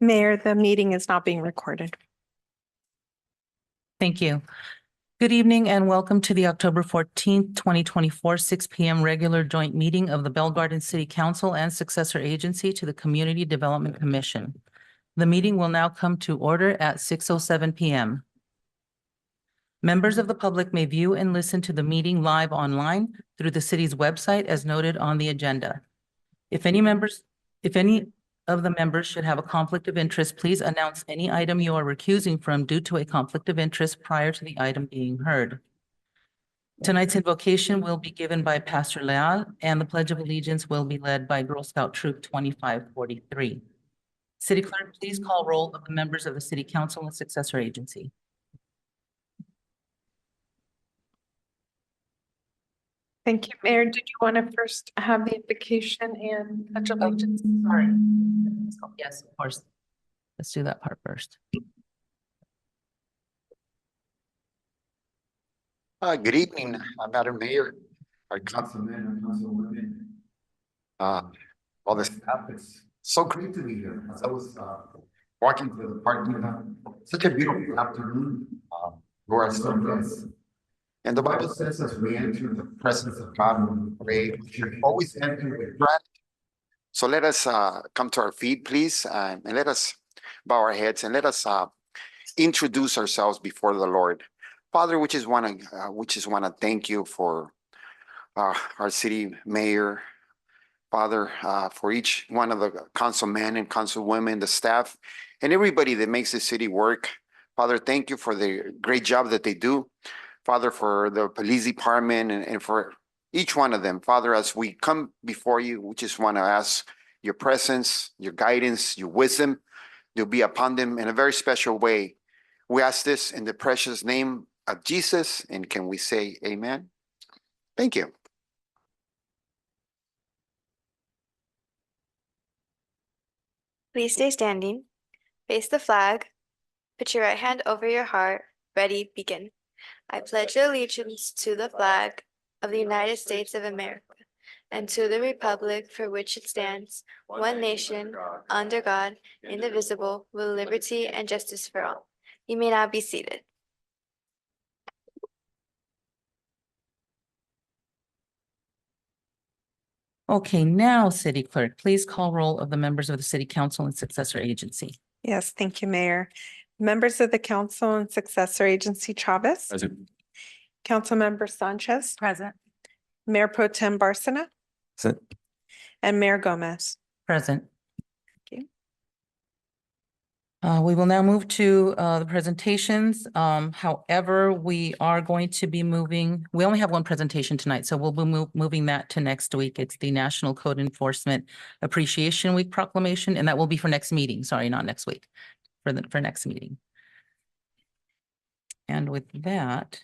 Mayor, the meeting is not being recorded. Thank you. Good evening and welcome to the October 14th, 2024, 6 p.m. regular joint meeting of the Bell Garden City Council and Successor Agency to the Community Development Commission. The meeting will now come to order at 6:07 p.m. Members of the public may view and listen to the meeting live online through the city's website as noted on the agenda. If any of the members should have a conflict of interest, please announce any item you are recusing from due to a conflict of interest prior to the item being heard. Tonight's invocation will be given by Pastor Leal, and the Pledge of Allegiance will be led by Girl Scout Troop 2543. City Clerk, please call roll of the members of the City Council and Successor Agency. Thank you, Mayor. Did you want to first have the invocation and pledge of allegiance? Sorry. Yes, of course. Let's do that part first. Good evening, Madam Mayor, our councilmen and councilwomen. All the staff, it's so great to be here. As I was walking to the parking lot, such a beautiful afternoon. Where are so blessed. And the Bible says as we enter the presence of God and we pray, we should always enter with gratitude. So let us come to our feet, please, and let us bow our heads and let us introduce ourselves before the Lord. Father, we just want to thank you for our city mayor, Father, for each one of the councilmen and councilwomen, the staff, and everybody that makes the city work. Father, thank you for the great job that they do. Father, for the police department and for each one of them. Father, as we come before you, we just want to ask your presence, your guidance, your wisdom to be upon them in a very special way. We ask this in the precious name of Jesus, and can we say amen? Thank you. Please stay standing, face the flag, put your right hand over your heart, ready, begin. I pledge allegiance to the flag of the United States of America and to the republic for which it stands, one nation, under God, indivisible, with liberty and justice for all. You may now be seated. Okay, now, City Clerk, please call roll of the members of the City Council and Successor Agency. Yes, thank you, Mayor. Members of the Council and Successor Agency, Chavez. Present. Councilmember Sanchez. Present. Mayor Pro Tem Barcena. Present. And Mayor Gomez. Present. Thank you. We will now move to the presentations. However, we are going to be moving, we only have one presentation tonight, so we'll be moving that to next week. It's the National Code Enforcement Appreciation Week proclamation, and that will be for next meeting. Sorry, not next week, for next meeting. And with that,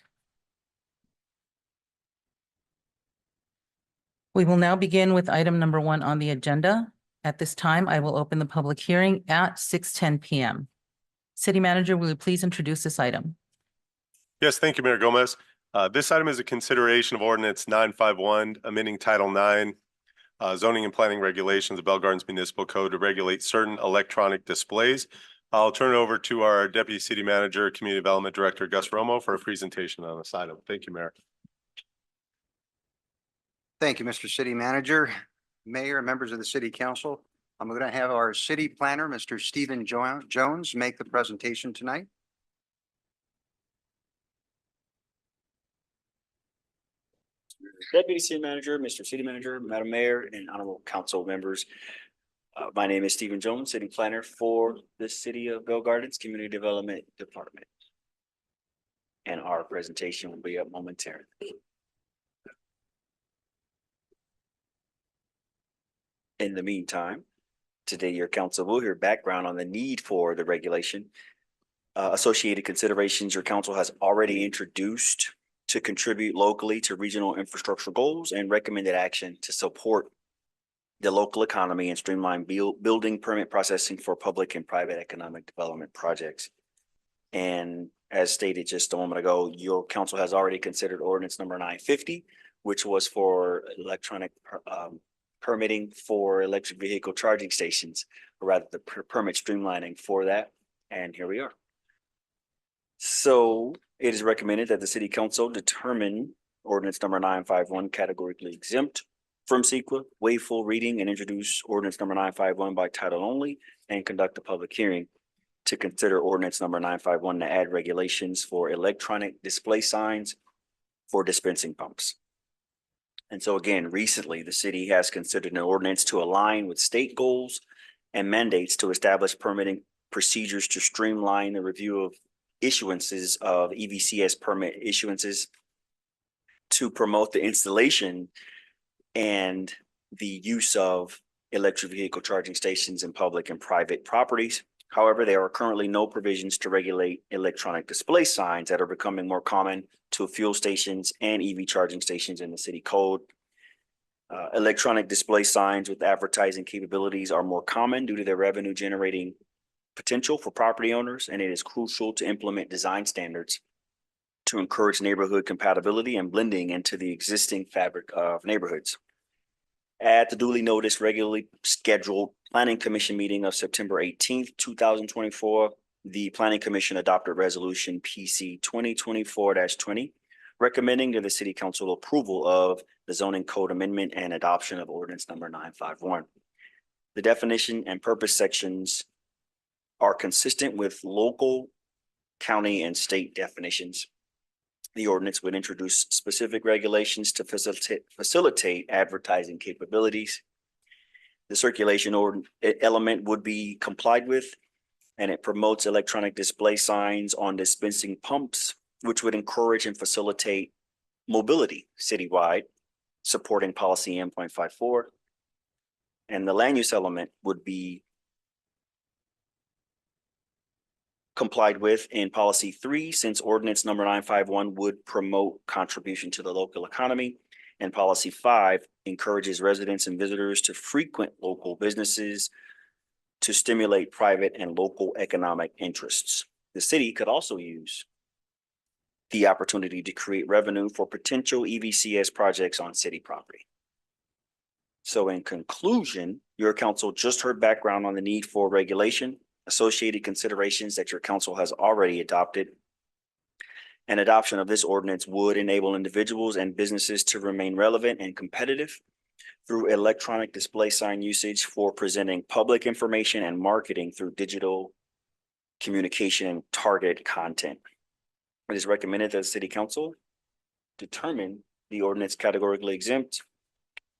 we will now begin with item number 1 on the agenda. At this time, I will open the public hearing at 6:10 p.m. City Manager, will you please introduce this item? Yes, thank you, Mayor Gomez. This item is a consideration of Ordinance 951, amending Title 9, Zoning and Planning Regulations of Bell Gardens Municipal Code to regulate certain electronic displays. I'll turn it over to our Deputy City Manager, Community Development Director, Gus Romo, for a presentation on this item. Thank you, Mayor. Thank you, Mr. City Manager, Mayor, members of the City Council. I'm going to have our City Planner, Mr. Stephen Jones, make the presentation tonight. Deputy City Manager, Mr. City Manager, Madam Mayor, and honorable council members. My name is Stephen Jones, City Planner for the City of Bell Gardens Community Development Department. And our presentation will be up momentarily. In the meantime, today your council will hear background on the need for the regulation. Associated considerations your council has already introduced to contribute locally to regional infrastructure goals and recommended action to support the local economy and streamline building permit processing for public and private economic development projects. And as stated just a moment ago, your council has already considered ordinance number 950, which was for electronic permitting for electric vehicle charging stations, or rather the permit streamlining for that. And here we are. So it is recommended that the city council determine ordinance number 951 categorically exempt from CEQA, waive full reading and introduce ordinance number 951 by title only, and conduct a public hearing to consider ordinance number 951 to add regulations for electronic display signs for dispensing pumps. And so again, recently, the city has considered an ordinance to align with state goals and mandates to establish permitting procedures to streamline the review of issuances of EVCS permit issuances, to promote the installation and the use of electric vehicle charging stations in public and private properties. However, there are currently no provisions to regulate electronic display signs that are becoming more common to fuel stations and EV charging stations in the city code. Electronic display signs with advertising capabilities are more common due to their revenue generating potential for property owners, and it is crucial to implement design standards to encourage neighborhood compatibility and blending into the existing fabric of neighborhoods. At the duly noticed, regularly scheduled Planning Commission meeting of September 18th, 2024, the Planning Commission adopted Resolution PC 2024-20, recommending to the City Council approval of the zoning code amendment and adoption of ordinance number 951. The definition and purpose sections are consistent with local, county, and state definitions. The ordinance would introduce specific regulations to facilitate advertising capabilities. The circulation element would be complied with, and it promotes electronic display signs on dispensing pumps, which would encourage and facilitate mobility citywide, supporting policy M.54. And the land use element would be complied with in policy 3, since ordinance number 951 would promote contribution to the local economy, and policy 5 encourages residents and visitors to frequent local businesses to stimulate private and local economic interests. The city could also use the opportunity to create revenue for potential EVCS projects on city property. So in conclusion, your council just heard background on the need for regulation, associated considerations that your council has already adopted. An adoption of this ordinance would enable individuals and businesses to remain relevant and competitive through electronic display sign usage for presenting public information and marketing through digital communication and targeted content. It is recommended that the city council determine the ordinance categorically exempt,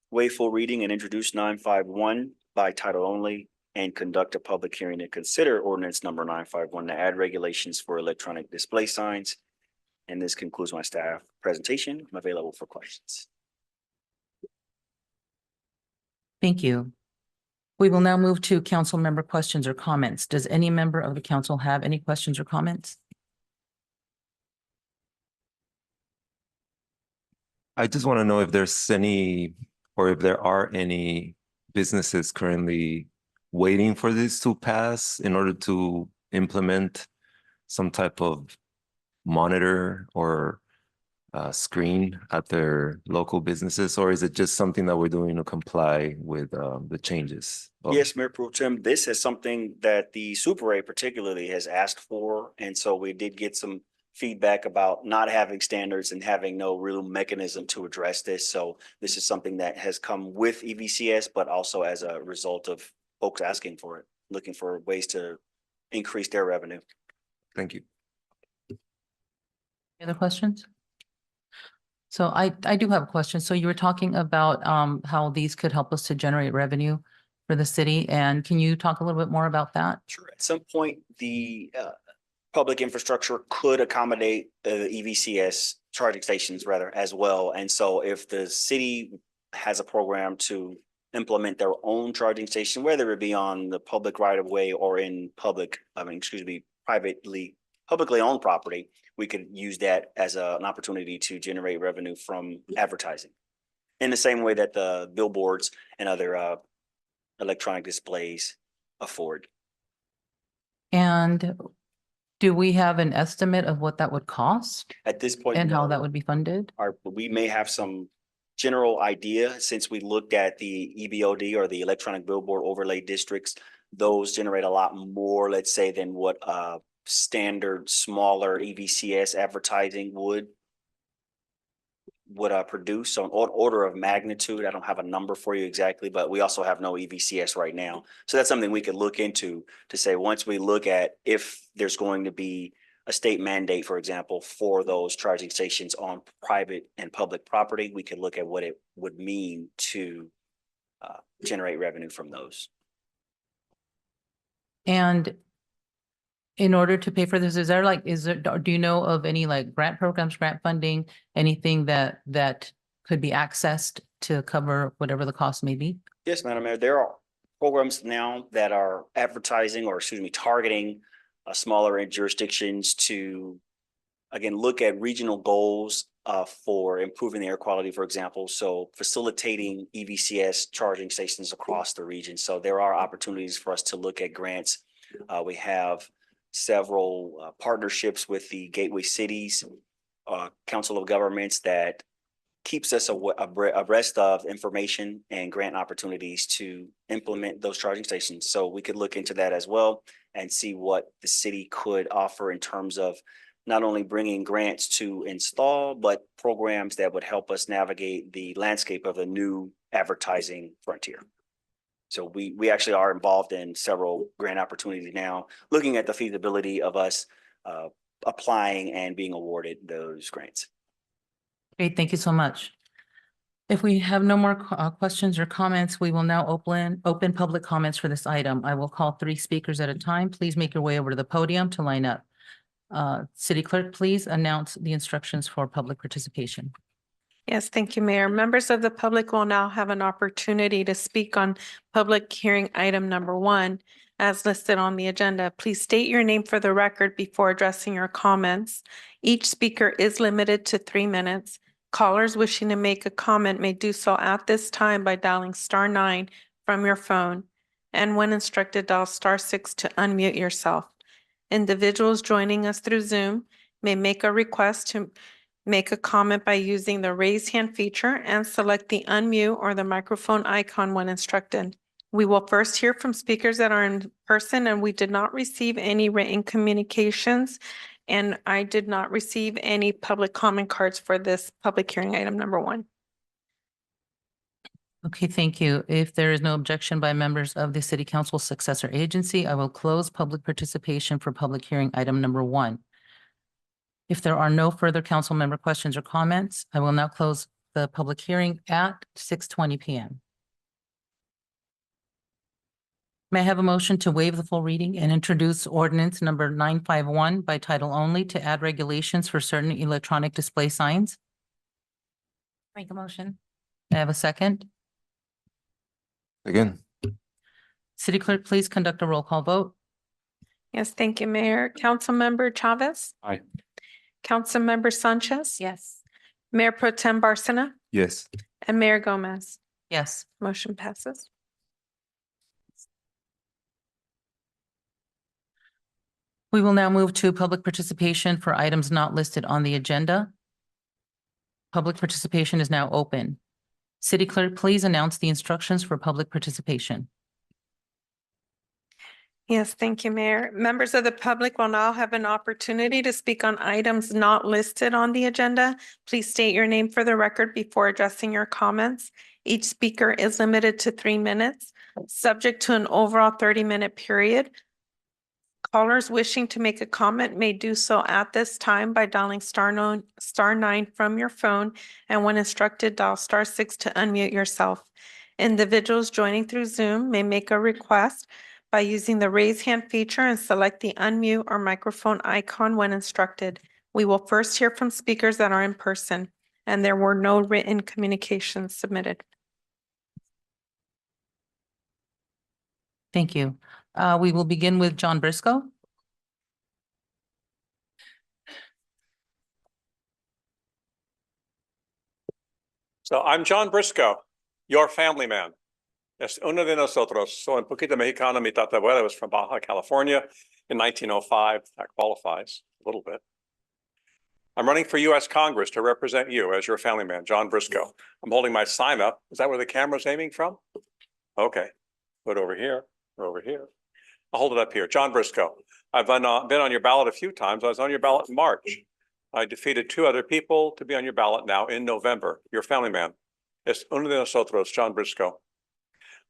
waive full reading and introduce 951 by title only, and conduct a public hearing to consider ordinance number 951 to add regulations for electronic display signs. And this concludes my staff presentation. I'm available for questions. Thank you. We will now move to council member questions or comments. Does any member of the council have any questions or comments? I just want to know if there's any, or if there are any businesses currently waiting for this to pass in order to implement some type of monitor or screen at their local businesses, or is it just something that we're doing to comply with the changes? Yes, Mayor Pro Tem, this is something that the Super A particularly has asked for. And so we did get some feedback about not having standards and having no real mechanism to address this. So this is something that has come with EVCS, but also as a result of folks asking for it, looking for ways to increase their revenue. Thank you. Any other questions? So I do have a question. So you were talking about how these could help us to generate revenue for the city. And can you talk a little bit more about that? Sure. At some point, the public infrastructure could accommodate the EVCS charging stations rather as well. And so if the city has a program to implement their own charging station, whether it be on the public right of way or in publicly owned property, we could use that as an opportunity to generate revenue from advertising. In the same way that the billboards and other electronic displays afford. And do we have an estimate of what that would cost At this point, and how no. that would be funded? We may have some general idea, since we looked at the EBOD or the electronic billboard overlay districts, those generate a lot more, let's say, than what standard smaller EVCS advertising would produce. So an order of magnitude, I don't have a number for you exactly, but we also have no EVCS right now. So that's something we could look into to say, once we look at if there's going to be a state mandate, for example, for those charging stations on private and public property, we could look at what it would mean to generate revenue from those. And in order to pay for this, is there do you know of any like grant programs, grant funding, anything that could be accessed to cover whatever the cost may be? Yes, Madam Mayor, there are programs now that are advertising, or excuse me, targeting smaller jurisdictions to, again, look at regional goals for improving the air quality, for example. So facilitating EVCS charging stations across the region. So there are opportunities for us to look at grants. We have several partnerships with the Gateway Cities Council of Governments that keeps us abreast of information and grant opportunities to implement those charging stations. So we could look into that as well and see what the city could offer in terms of not only bringing grants to install, but programs that would help us navigate the landscape of a new advertising frontier. So we actually are involved in several grant opportunities now, looking at the feasibility of us applying and being awarded those grants. Great, thank you so much. If we have no more questions or comments, we will now open public comments for this item. I will call 3 speakers at a time. Please make your way over to the podium to line up. City Clerk, please announce the instructions for public participation. Yes, thank you, Mayor. Members of the public will now have an opportunity to speak on public hearing item number 1 as listed on the agenda. Please state your name for the record before addressing your comments. Each speaker is limited to 3 minutes. Callers wishing to make a comment may do so at this time by dialing *9 from your phone. And when instructed, dial *6 to unmute yourself. Individuals joining us through Zoom may make a request to make a comment by using the raise hand feature and select the unmute or the microphone icon when instructed. We will first hear from speakers that are in person, and we did not receive any written communications, and I did not receive any public comment cards for this public hearing item number 1. Okay, thank you. If there is no objection by members of the City Council Successor Agency, I will close public participation for public hearing item number 1. If there are no further council member questions or comments, I will now close the public hearing at 6:20 p.m. May I have a motion to waive the full reading and introduce ordinance number 951 by title only to add regulations for certain electronic display signs? Make a motion. May I have a second? Again, City Clerk, please conduct a roll call vote. Yes, thank you, Mayor. Councilmember Chavez? Aye. Councilmember Sanchez? Yes. Mayor Pro Tem Barcena? yes. And Mayor Gomez? Yes. Motion passes. We will now move to public participation for items not listed on the agenda. Public participation is now open. City Clerk, please announce the instructions for public participation. Yes, thank you, Mayor. Members of the public will now have an opportunity to speak on items not listed on the agenda. Please state your name for the record before addressing your comments. Each speaker is limited to 3 minutes, subject to an overall 30-minute period. Callers wishing to make a comment may do so at this time by dialing *9 from your phone, and when instructed, dial *6 to unmute yourself. Individuals joining through Zoom may make a request by using the raise hand feature and select the unmute or microphone icon when instructed. We will first hear from speakers that are in person, and there were no written communications submitted. Thank you. We will begin with John Briscoe. So I'm John Briscoe, your family man. Es uno de nosotros. So un poquito mexicano, mi tatarabuela was from Baja California in 1905. That qualifies a little bit. I'm running for US Congress to represent you as your family man, John Briscoe. I'm holding my sign up. Is that where the camera's aiming from? Okay, put it over here, or over here. I'll hold it up here. John Briscoe. I've been on your ballot a few times. I was on your ballot in March. I defeated 2 other people to be on your ballot now in November. Your family man. Es uno de nosotros, John Briscoe.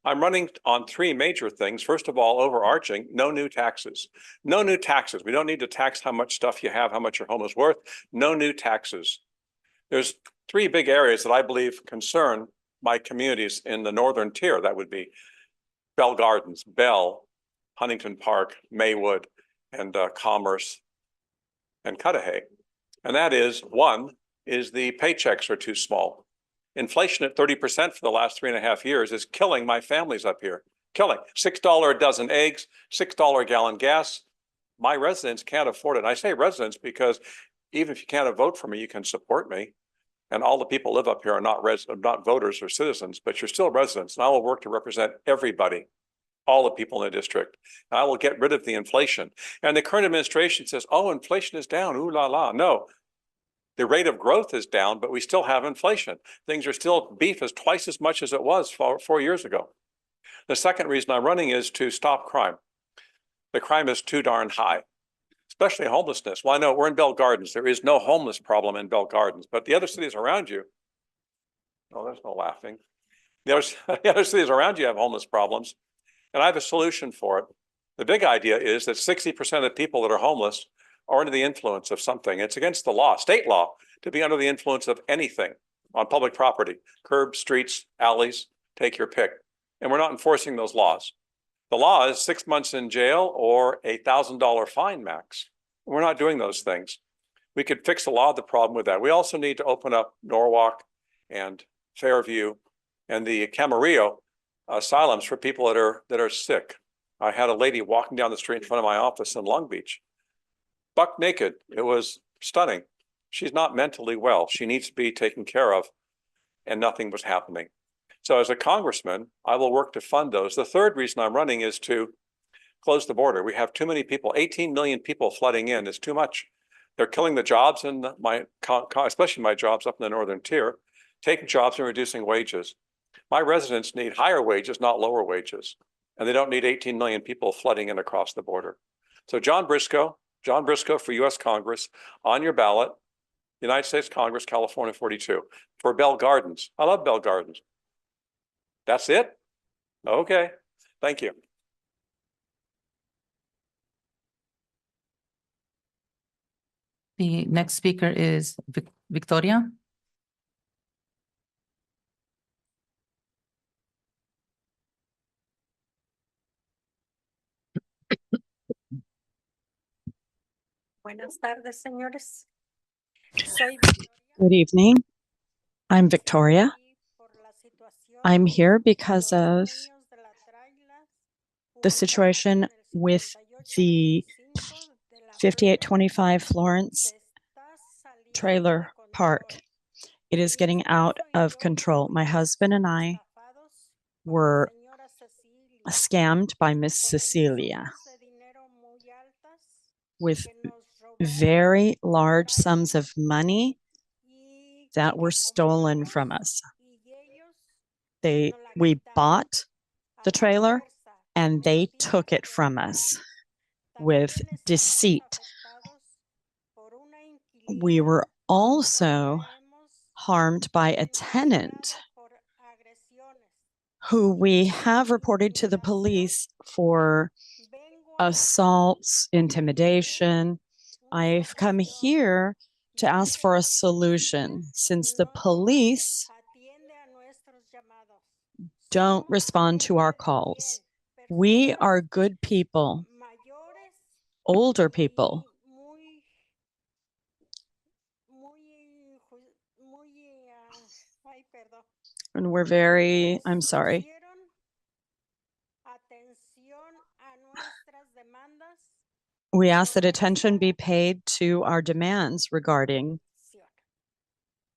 I'm running on 3 major things. First of all, overarching, no new taxes. No new taxes. We don't need to tax how much stuff you have, how much your home is worth. No new taxes. There's 3 big areas that I believe concern my communities in the northern tier. That would be Bell Gardens, Bell, Huntington Park, Maywood, and Commerce and Cudahy. And that is, one, is the paychecks are too small. Inflation at 30% for the last 3.5 years is killing my families up here. Killing. $6 a dozen eggs, $6 a gallon gas. My residents can't afford it. And I say residents because even if you can't vote for me, you can support me. And all the people live up here are not voters or citizens, but you're still residents. And I will work to represent everybody, all the people in the district. And I will get rid of the inflation. And the current administration says, oh, inflation is down. Ooh la la. No, the rate of growth is down, but we still have inflation. Things are still, beef is twice as much as it was 4 years ago. The second reason I'm running is to stop crime. The crime is too darn high, especially homelessness. Well, I know we're in Bell Gardens. There is no homeless problem in Bell Gardens, but the other cities around you, oh, there's no laughing. The other cities around you have homeless problems, and I have a solution for it. The big idea is that 60% of people that are homeless are under the influence of something. It's against the law, state law, to be under the influence of anything on public property, curbs, streets, alleys, take your pick. And we're not enforcing those laws. The law is 6 months in jail or $1,000 fine max. We're not doing those things. We could fix a lot of the problem with that. We also need to open up Norwalk and Fairview and the Camarillo asylums for people that are sick. I had a lady walking down the street in front of my office in Long Beach, buck naked. It was stunning. She's not mentally well. She needs to be taken care of, and nothing was happening. So as a congressman, I will work to fund those. The third reason I'm running is to close the border. We have too many people, 18 million people flooding in. It's too much. They're killing the jobs in especially my jobs up in the northern tier, taking jobs and reducing wages. My residents need higher wages, not lower wages. And they don't need 18 million people flooding in across the border. So John Briscoe for US Congress, on your ballot, United States Congress, California 42, for Bell Gardens. I love Bell Gardens. That's it? Okay, thank you. The next speaker is Victoria. Buenas tardes, señores. Good evening. I'm Victoria. I'm here because of the situation with the 5825 Florence trailer park. It is getting out of control. My husband and I were scammed by Miss Cecilia with very large sums of money that were stolen from us. We bought the trailer and they took it from us with deceit. We were also harmed by a tenant who we have reported to the police for assaults, intimidation. I've come here to ask for a solution since the police don't respond to our calls. We are good people, older people. And we're very, I'm sorry. We ask that attention be paid to our demands regarding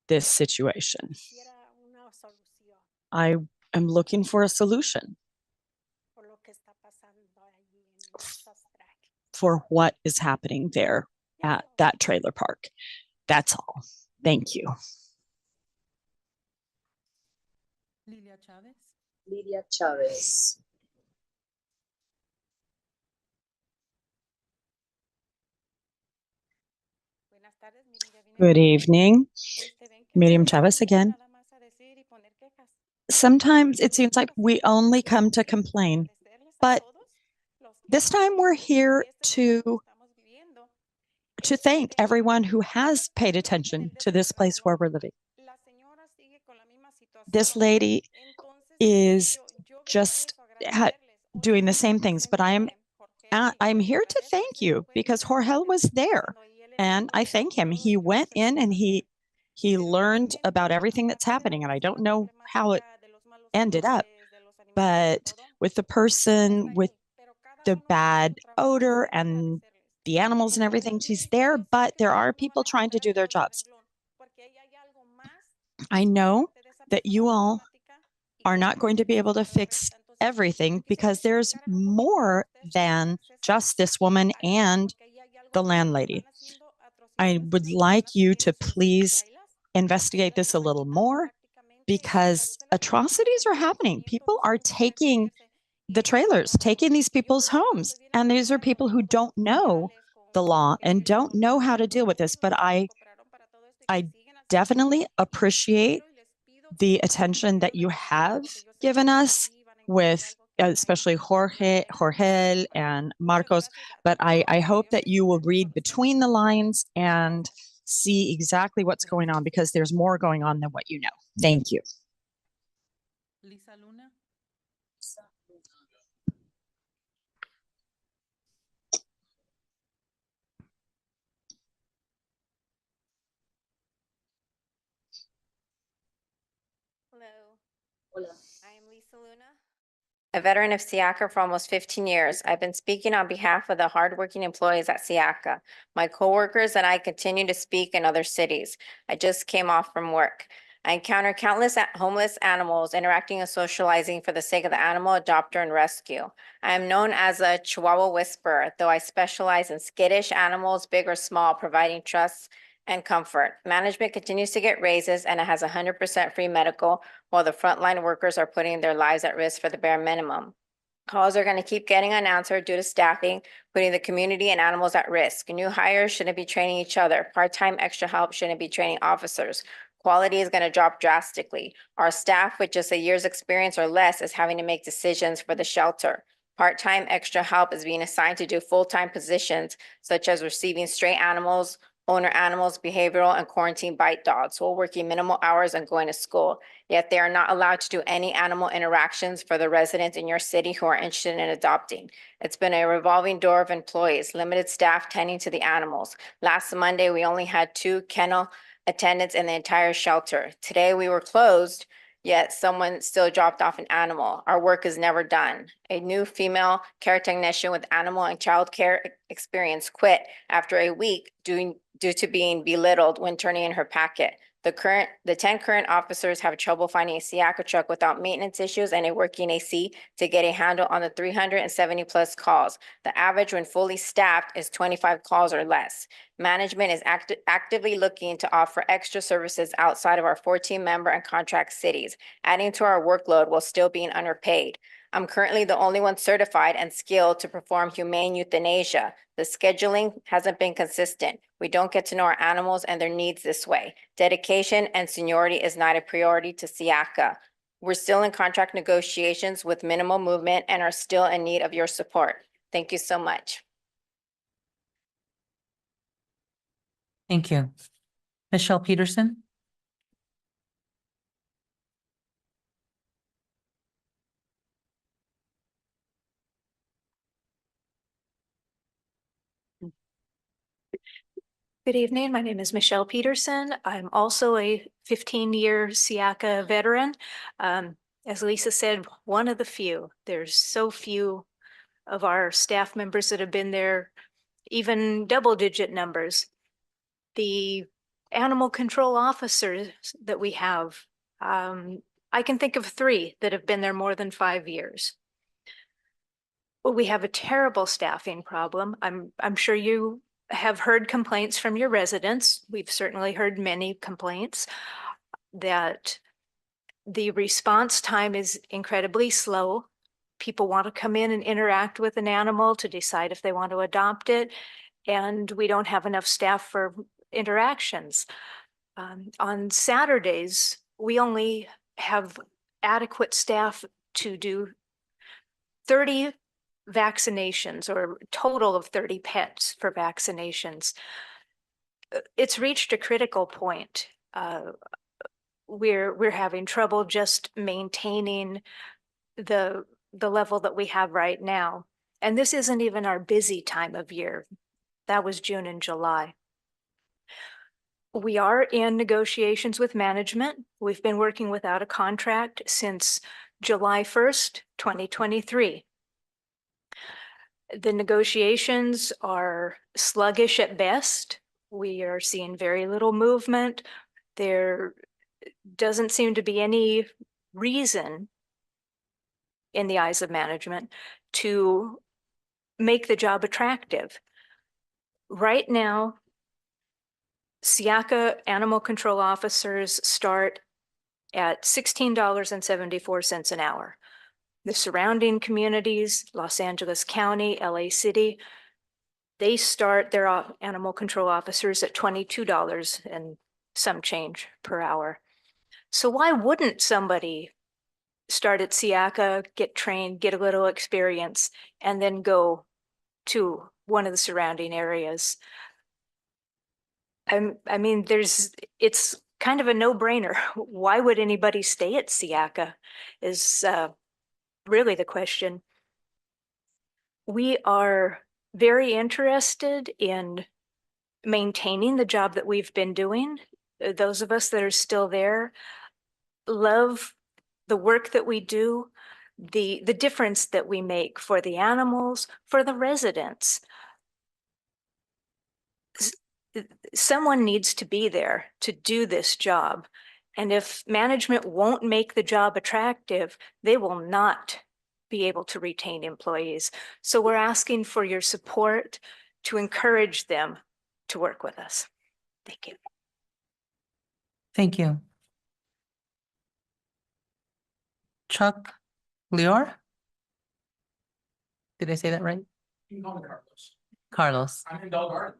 this situation. I am looking for a solution for what is happening there at that trailer park. That's all. Thank you. Lilia Chavez. Lidia Chavez. Good evening. Miriam Chavez again. Sometimes it seems like we only come to complain, but this time we're here to thank everyone who has paid attention to this place where we're living. This lady is just doing the same things, but I'm here to thank you because Jorge was there, and I thank him. He went in and he learned about everything that's happening, and I don't know how it ended up, but with the person with the bad odor and the animals and everything, she's there, but there are people trying to do their jobs. I know that you all are not going to be able to fix everything because there's more than just this woman and the landlady. I would like you to please investigate this a little more because atrocities are happening. People are taking the trailers, taking these people's homes, and these are people who don't know the law and don't know how to deal with this. But I definitely appreciate the attention that you have given us with especially Jorge and Marcos, but I hope that you will read between the lines and see exactly what's going on because there's more going on than what you know. Thank you. Lisa Luna. Hello, Hola. I am Lisa Luna, a veteran of SIACA for almost 15 years. I've been speaking on behalf of the hardworking employees at SIACA. My coworkers and I continue to speak in other cities. I just came off from work. I encounter countless homeless animals interacting and socializing for the sake of the animal adopter and rescue. I am known as a Chihuahua whisperer, though I specialize in skittish animals, big or small, providing trust and comfort. Management continues to get raises and it has 100% free medical, while the frontline workers are putting their lives at risk for the bare minimum. Calls are going to keep getting unanswered due to staffing, putting the community and animals at risk. New hires shouldn't be training each other. Part-time extra help shouldn't be training officers. Quality is going to drop drastically. Our staff with just a year's experience or less is having to make decisions for the shelter. Part-time extra help is being assigned to do full-time positions, such as receiving stray animals, owner animals, behavioral, and quarantine bite dogs, while working minimal hours and going to school. Yet they are not allowed to do any animal interactions for the residents in your city who are interested in adopting. It's been a revolving door of employees, limited staff tending to the animals. Last Monday, we only had 2 kennel attendants in the entire shelter. Today, we were closed, yet someone still dropped off an animal. Our work is never done. A new female care technician with animal and child care experience quit after a week due to being belittled when turning in her packet. The 10 current officers have trouble finding a SIACA truck without maintenance issues and a working AC to get a handle on the 370 plus calls. The average when fully staffed is 25 calls or less. Management is actively looking to offer extra services outside of our 14-member and contract cities, adding to our workload while still being underpaid. I'm currently the only one certified and skilled to perform humane euthanasia. The scheduling hasn't been consistent. We don't get to know our animals and their needs this way. Dedication and seniority is not a priority to SIACA. We're still in contract negotiations with minimal movement and are still in need of your support. Thank you so much. Thank you. Michelle Peterson. Good evening. My name is Michelle Peterson. I'm also a 15-year SIACA veteran. As Lisa said, one of the few. There's so few of our staff members that have been there, even double-digit numbers. The animal control officers that we have, I can think of 3 that have been there more than 5 years. We have a terrible staffing problem. I'm sure you have heard complaints from your residents. We've certainly heard many complaints that the response time is incredibly slow. People want to come in and interact with an animal to decide if they want to adopt it, and we don't have enough staff for interactions. On Saturdays, we only have adequate staff to do 30 vaccinations, or a total of 30 pets for vaccinations. It's reached a critical point. We're having trouble just maintaining the level that we have right now. And this isn't even our busy time of year. That was June and July. We are in negotiations with management. We've been working without a contract since July 1st, 2023. The negotiations are sluggish at best. We are seeing very little movement. There doesn't seem to be any reason in the eyes of management to make the job attractive. Right now, Siaka animal control officers start at $16.74 an hour. The surrounding communities, Los Angeles County, LA City, they start their animal control officers at $22 and some change per hour. So why wouldn't somebody start at Siaka, get trained, get a little experience, and then go to one of the surrounding areas? I mean, it's kind of a no-brainer. Why would anybody stay at Siaka is really the question. We are very interested in maintaining the job that we've been doing. Those of us that are still there love the work that we do, the difference that we make for the animals, for the residents. Someone needs to be there to do this job. And if management won't make the job attractive, they will not be able to retain employees. So we're asking for your support to encourage them to work with us. Thank you. Thank you. Chuck Lior? Did I say that right? You can call me Carlos. Carlos. I'm in Bell Garden.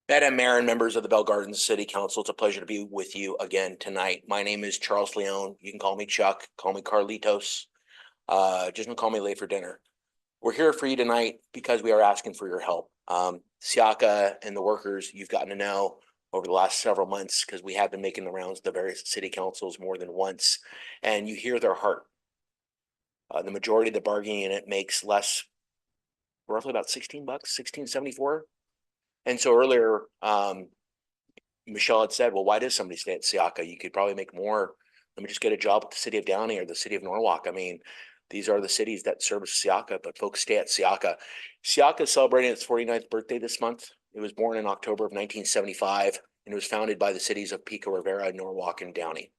Madam Mayor and members of the Bell Gardens City Council, it's a pleasure to be with you again tonight. My name is Charles Leone. You can call me Chuck, call me Carlitos. Just don't call me late for dinner. We're here for you tonight because we are asking for your help. Siaka and the workers you've gotten to know over the last several months, because we have been making the rounds to the various city councils more than once, and you hear their heart. The majority of the bargaining unit makes less, roughly about $16, $16.74. And so earlier, Michelle had said, well, why does somebody stay at Siaka? You could probably make more. Let me just get a job at the city of Downey or the city of Norwalk. I mean, these are the cities that service Siaka, but folks stay at Siaka. Siaka is celebrating its 49th birthday this month. It was born in October of 1975, and it was founded by the cities of Pico Rivera, Norwalk, and Downey.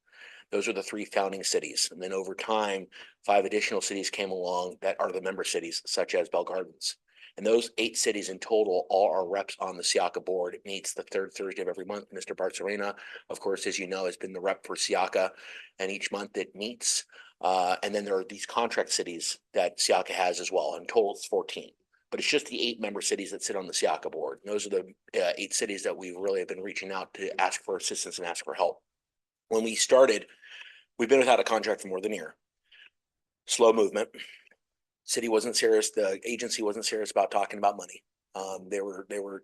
Those are the three founding cities. And then over time, 5 additional cities came along that are the member cities, such as Bell Gardens. And those 8 cities in total all are reps on the Siaka board. It meets the 3rd Thursday of every month. Mr. Bartzarena, of course, as you know, has been the rep for Siaka, and each month it meets. And then there are these contract cities that Siaka has as well. In total, it's 14. But it's just the 8 member cities that sit on the Siaka board. And those are the 8 cities that we really have been reaching out to ask for assistance and ask for help. When we started, we've been without a contract for more than a year. Slow movement. City wasn't serious. The agency wasn't serious about talking about money. They were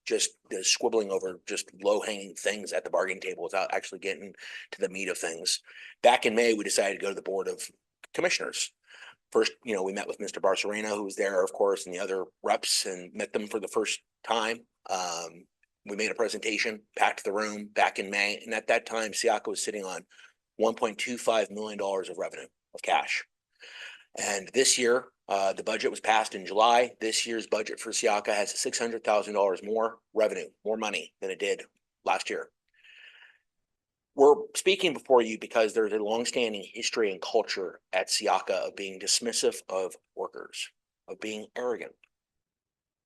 just squibbling over just low hanging things at the bargaining table without actually getting to the meat of things. Back in May, we decided to go to the Board of Commissioners. First, we met with Mr. Bartzarena, who was there, of course, and the other reps, and met them for the first time. We made a presentation, packed the room back in May, and at that time, Siaka was sitting on $1.25 million of revenue of cash. And this year, the budget was passed in July. This year's budget for Siaka has $600,000 more revenue, more money than it did last year. we're speaking before you because there's a longstanding history and culture at Siaka of being dismissive of workers, of being arrogant.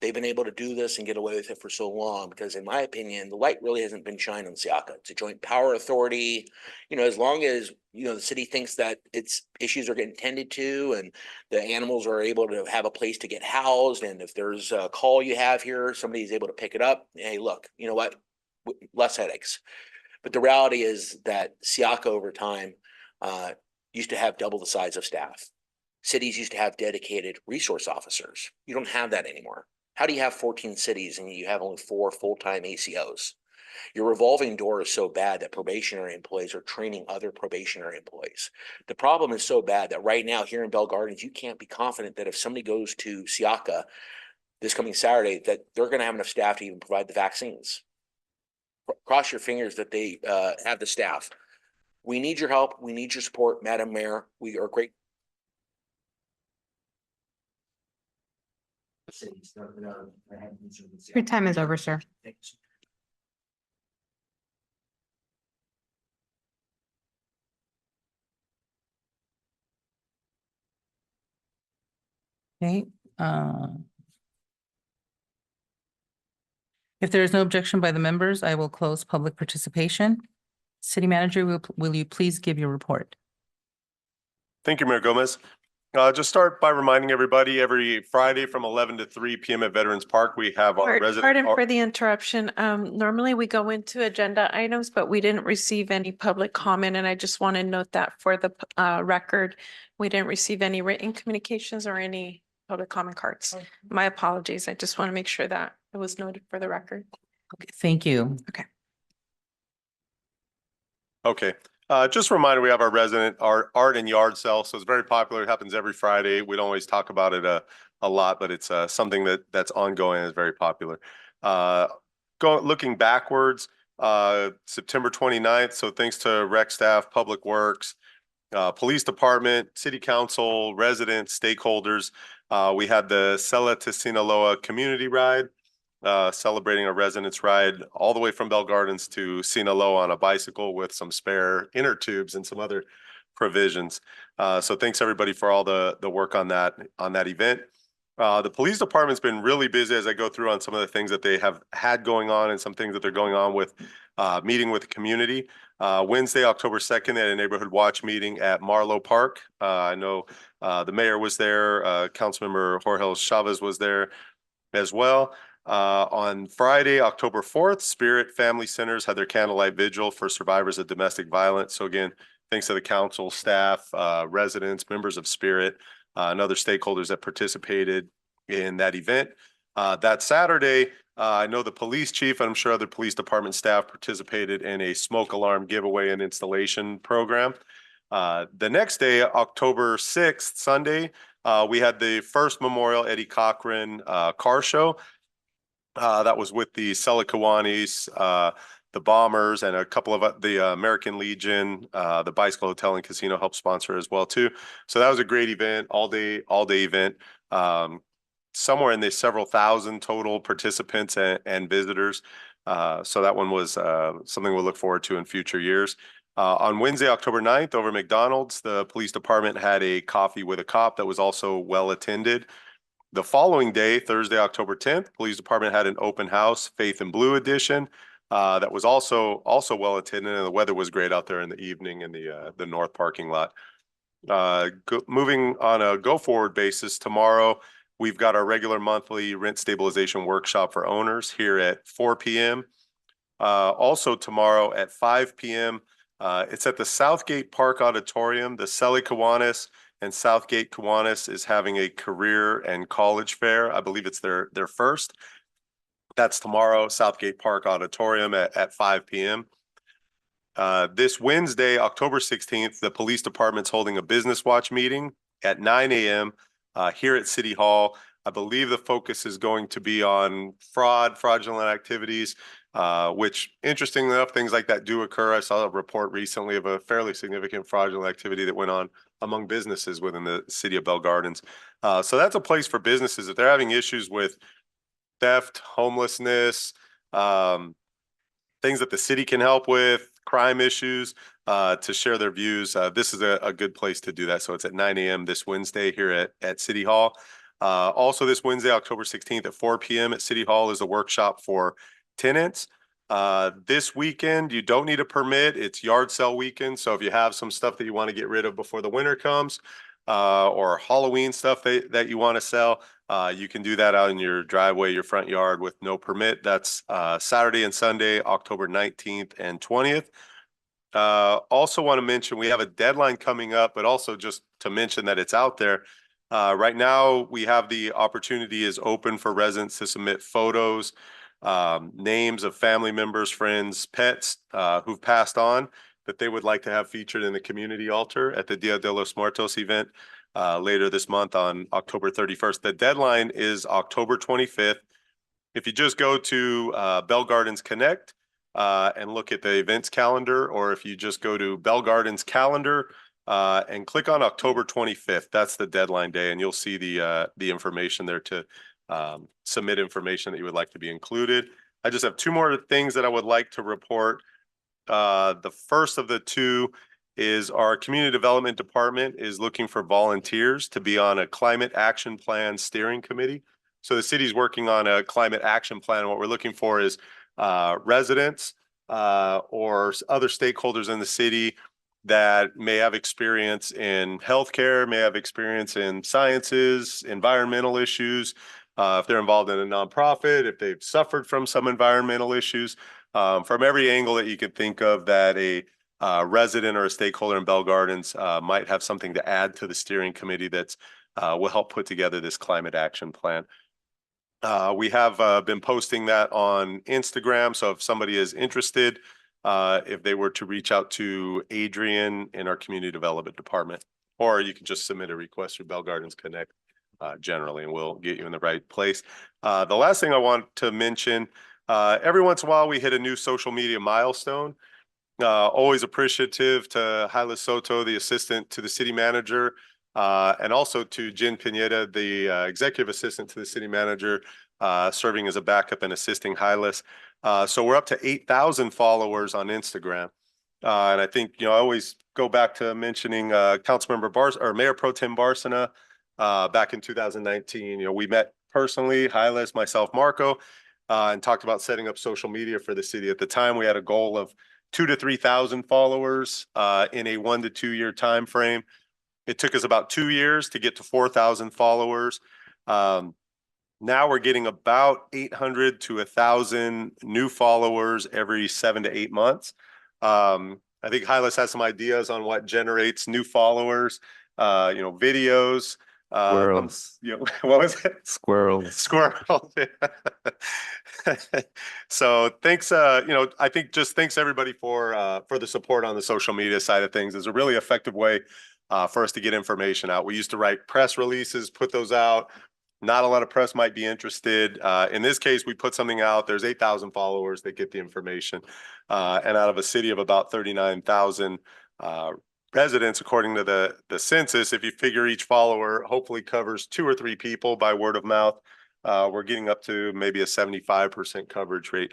They've been able to do this and get away with it for so long because, in my opinion, the light really hasn't been shined on Siaka. It's a joint power authority. You know, as long as, you know, the city thinks that its issues are getting tended to and the animals are able to have a place to get housed, and if there's a call you have here, somebody's able to pick it up. Hey, look, you know what? Less headaches. But the reality is that Siaka over time used to have double the size of staff. Cities used to have dedicated resource officers. You don't have that anymore. How do you have 14 cities and you have only 4 full-time ACOs? Your revolving door is so bad that probationary employees are training other probationary employees. The problem is so bad that right now here in Bell Gardens, you can't be confident that if somebody goes to Siaka this coming Saturday, that they're going to have enough staff to even provide the vaccines. Cross your fingers that they have the staff. We need your help. We need your support, Madam Mayor. We are great. Your time is over, sir. Okay. If there is no objection by the members, I will close public participation. City Manager, will you please give your report? Thank you, Mayor Gomez. Just start by reminding everybody every Friday from 11 to 3 p.m. at Veterans Park, we have our resident. Pardon for the interruption. Normally we go into agenda items, but we didn't receive any public comment, and I just want to note that for the record, we didn't receive any written communications or any public comment cards. My apologies. I just want to make sure that it was noted for the record. Okay, thank you. Okay. Okay. Just a reminder, we have our resident art and yard sale. So it's very popular. It happens every Friday. We don't always talk about it a lot, but it's something that's ongoing and is very popular. Looking backwards, September 29th. So thanks to rec staff, public works, police department, city council, residents, stakeholders. We had the Sella to Sinaloa community ride. Celebrating a residence ride all the way from Bell Gardens to Sinaloa on a bicycle with some spare inner tubes and some other provisions. So thanks everybody for all the work on that event. The police department's been really busy as I go through on some of the things that they have had going on and some things that they're going on with meeting with the community. Wednesday, October 2nd, they had a neighborhood watch meeting at Marlowe Park. I know the mayor was there, Councilmember Jorge Chavez was there as well. On Friday, October 4th, Spirit Family Centers had their candlelight vigil for survivors of domestic violence. So again, thanks to the council, staff, residents, members of Spirit, and other stakeholders that participated in that event. That Saturday, I know the police chief, and I'm sure other police department staff participated in a smoke alarm giveaway and installation program. The next day, October 6th, Sunday, we had the first Memorial Eddie Cochran car show. That was with the Selicawanis, the Bombers, and a couple of the American Legion, the Bicycle Hotel and Casino helped sponsor as well too. So that was a great event, all day event. Somewhere in the several thousand total participants and visitors. So that one was something we'll look forward to in future years. On Wednesday, October 9th, over McDonald's, the police department had a coffee with a cop that was also well attended. The following day, Thursday, October 10th, police department had an open house, Faith in Blue edition, that was also well attended, and the weather was great out there in the evening in the north parking lot. Moving on a go forward basis, tomorrow we've got our regular monthly rent stabilization workshop for owners here at 4 p.m. Also tomorrow at 5 p.m. It's at the Southgate Park Auditorium. The Selicawanis and Southgate Kiwanis is having a career and college fair. I believe it's their first. That's tomorrow, Southgate Park Auditorium at 5 p.m. This Wednesday, October 16th, the police department's holding a business watch meeting at 9 a.m. Here at City Hall. I believe the focus is going to be on fraudulent activities, which interestingly enough, things like that do occur. I saw a report recently of a fairly significant fraudulent activity that went on among businesses within the city of Bell Gardens. So that's a place for businesses if they're having issues with theft, homelessness, things that the city can help with, crime issues, to share their views. This is a good place to do that. So it's at 9 a.m. this Wednesday here at City Hall. Also this Wednesday, October 16th at 4 p.m. at City Hall is a workshop for tenants. This weekend, you don't need a permit. It's yard sale weekend. So if you have some stuff that you want to get rid of before the winter comes, or Halloween stuff that you want to sell, you can do that out in your driveway, your front yard with no permit. That's Saturday and Sunday, October 19th and 20th. Also want to mention we have a deadline coming up, but also just to mention that it's out there. Right now, we have the opportunity is open for residents to submit photos, names of family members, friends, pets who've passed on that they would like to have featured in the community altar at the Dia de los Muertos event later this month on October 31st. The deadline is October 25th. If you just go to Bell Gardens Connect and look at the events calendar, or if you just go to Bell Gardens calendar and click on October 25th, that's the deadline day, and you'll see the information there to submit information that you would like to be included. I just have two more things that I would like to report. The first of the two is our community development department is looking for volunteers to be on a climate action plan steering committee. So the city's working on a climate action plan. What we're looking for is residents or other stakeholders in the city that may have experience in healthcare, may have experience in sciences, environmental issues, if they're involved in a nonprofit, if they've suffered from some environmental issues, from every angle that you could think of that a resident or a stakeholder in Bell Gardens might have something to add to the steering committee that's will help put together this climate action plan. We have been posting that on Instagram. So if somebody is interested, if they were to reach out to Adrian in our community development department, or you can just submit a request through Bell Gardens Connect generally, and we'll get you in the right place. The last thing I want to mention, every once in a while we hit a new social media milestone. Always appreciative to Hyla Soto, the assistant to the city manager, and also to Jen Pineda, the executive assistant to the city manager, serving as a backup and assisting Hylas. So we're up to 8,000 followers on Instagram. And I think, I always go back to mentioning Councilmember or Mayor Pro Tem Barsana back in 2019. We met personally, Hylas, myself, Marco, and talked about setting up social media for the city. At the time, we had a goal of 2,000 to 3,000 followers in a 1 to 2 year time frame. It took us about 2 years to get to 4,000 followers. Now we're getting about 800 to 1,000 new followers every 7 to 8 months. I think Hylas has some ideas on what generates new followers, videos. Squirrels. What was it? Squirrels. Squirrels. So thanks, I think just thanks everybody for the support on the social media side of things. It's a really effective way for us to get information out. We used to write press releases, put those out. Not a lot of press might be interested. In this case, we put something out. There's 8,000 followers that get the information. And out of a city of about 39,000 residents, according to the census, if you figure each follower hopefully covers 2 or 3 people by word of mouth, we're getting up to maybe a 75% coverage rate.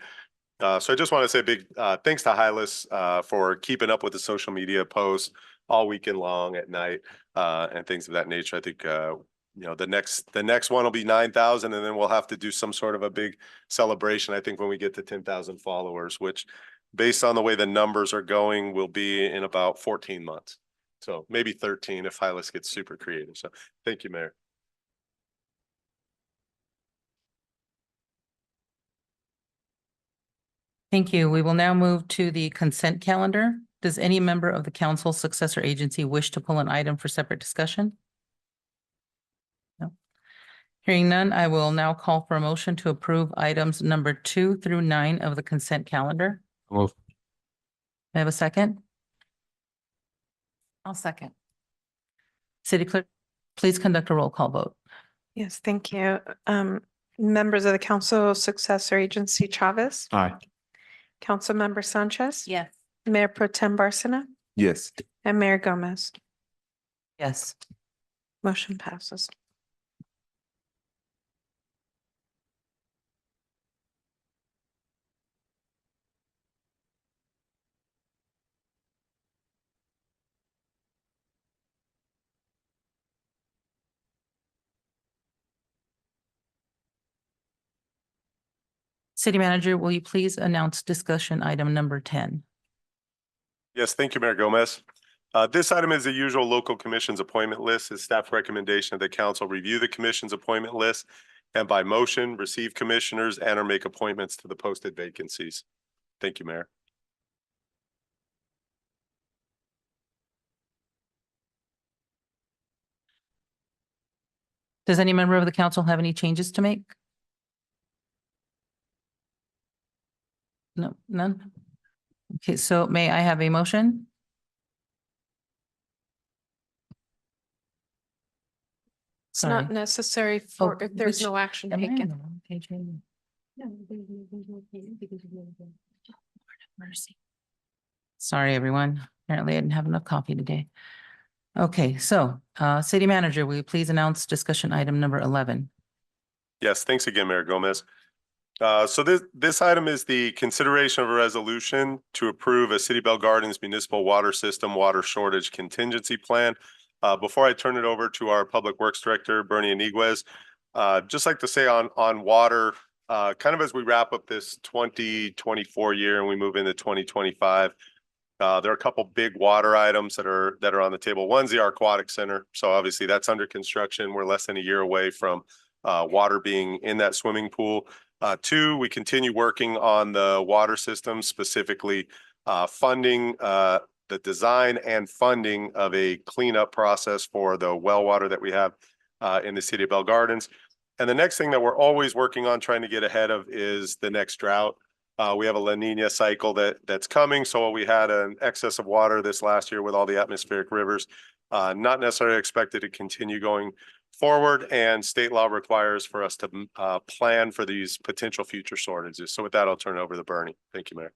So I just want to say a big thanks to Hylas for keeping up with the social media posts all weekend long at night and things of that nature. I think the next one will be 9,000, and then we'll have to do some sort of a big celebration. I think when we get to 10,000 followers, which based on the way the numbers are going, will be in about 14 months. So maybe 13 if Hylas gets super creative. So thank you, Mayor. Thank you. We will now move to the consent calendar. Does any member of the council successor agency wish to pull an item for separate discussion? No. Hearing none, I will now call for a motion to approve items number 2 through 9 of the consent calendar. Move. I have a second. I'll second. City Clerk, please conduct a roll call vote. Yes, thank you. Members of the council successor agency Chavez, Aye. Councilmember Sanchez. Yes. Mayor Pro Tem Barsana Yes. and Mayor Gomez. Yes. Motion passes. City Manager, will you please announce discussion item number 10? Yes, thank you, Mayor Gomez. This item is the usual local commissions appointment list. It's staff recommendation that council review the commission's appointment list and by motion, receive commissioners and or make appointments to the posted vacancies. Thank you, Mayor. Does any member of the council have any changes to make? No, none? Okay, so may I have a motion? It's not Sorry. necessary for, if there's which- no action Am I on taken. the wrong page, Amy? Mercy. Sorry, everyone. Apparently I didn't have enough coffee today. Okay, so, City Manager, will you please announce discussion item number 11? Yes, thanks again, Mayor Gomez. So this item is the consideration of a resolution to approve a City Bell Gardens municipal water system water shortage contingency plan. Before I turn it over to our Public Works Director, Bernie Iniguez, just like to say on water, kind of as we wrap up this 2024 year and we move into 2025, there are a couple big water items that are on the table. One's the Aquatic Center. So obviously that's under construction. We're less than a year away from water being in that swimming pool. Two, we continue working on the water system, specifically funding the design and funding of a cleanup process for the well water that we have in the city of Bell Gardens. And the next thing that we're always working on trying to get ahead of is the next drought. We have a La Nina cycle that's coming. So while we had an excess of water this last year with all the atmospheric rivers, not necessarily expected to continue going forward, and state law requires for us to plan for these potential future shortages. So with that, I'll turn it over to Bernie. Thank you, Mayor.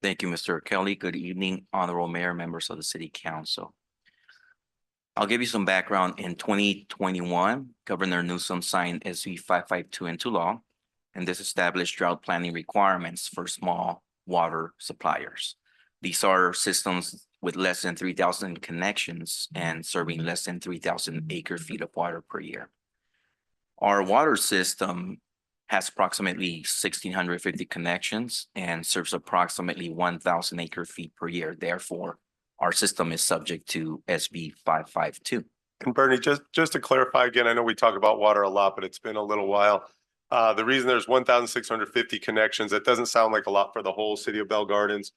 Thank you, Mr. Kelly. Good evening, Honorable Mayor, members of the City Council. I'll give you some background. In 2021, Governor Newsom signed SB 552 into law, and this established drought planning requirements for small water suppliers. These are systems with less than 3,000 connections and serving less than 3,000 acre feet of water per year. Our water system has approximately 1,650 connections and serves approximately 1,000 acre feet per year. Therefore, our system is subject to SB 552. And Bernie, just to clarify again, I know we talk about water a lot, but it's been a little while. The reason there's 1,650 connections, that doesn't sound like a lot for the whole city of Bell Gardens.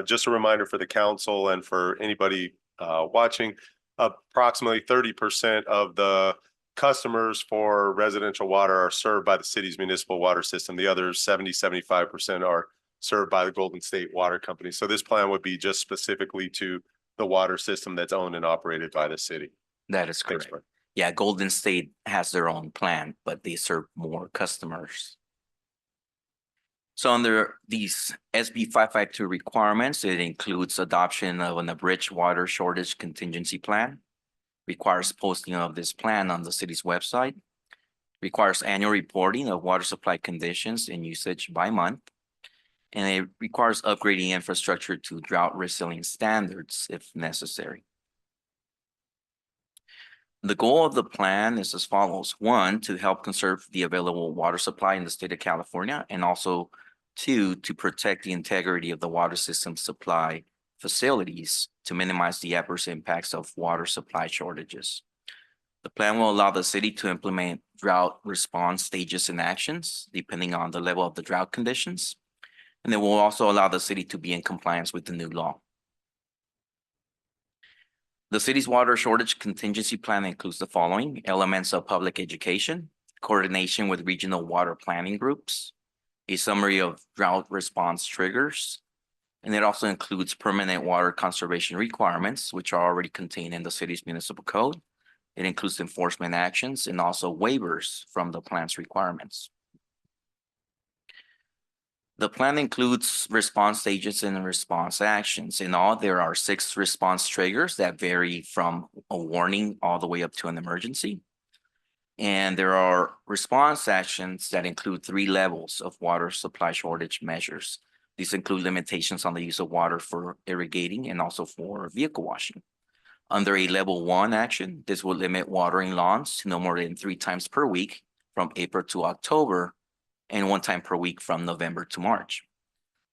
Just a reminder for the council and for anybody watching, approximately 30% of the customers for residential water are served by the city's municipal water system. The other 75% are served by the Golden State Water Company. So this plan would be just specifically to the water system that's owned and operated by the city. That is Thanks, correct. Bernie. Yeah, Golden State has their own plan, but they serve more customers. So under these SB 552 requirements, it includes adoption of an abridged water shortage contingency plan, requires posting of this plan on the city's website, requires annual reporting of water supply conditions and usage by month, and it requires upgrading infrastructure to drought resilient standards if necessary. The goal of the plan is as follows. One, to help conserve the available water supply in the state of California, and also two, to protect the integrity of the water system supply facilities to minimize the adverse impacts of water supply shortages. The plan will allow the city to implement drought response stages and actions depending on the level of the drought conditions. And it will also allow the city to be in compliance with the new law. The city's water shortage contingency plan includes the following elements of public education, coordination with regional water planning groups, a summary of drought response triggers, and it also includes permanent water conservation requirements, which are already contained in the city's municipal code. It includes enforcement actions and also waivers from the plan's requirements. The plan includes response stages and response actions. In all, there are 6 response triggers that vary from a warning all the way up to an emergency. And there are response actions that include 3 levels of water supply shortage measures. These include limitations on the use of water for irrigating and also for vehicle washing. Under a level 1 action, this will limit watering lawns to no more than 3 times per week from April to October and 1 time per week from November to March.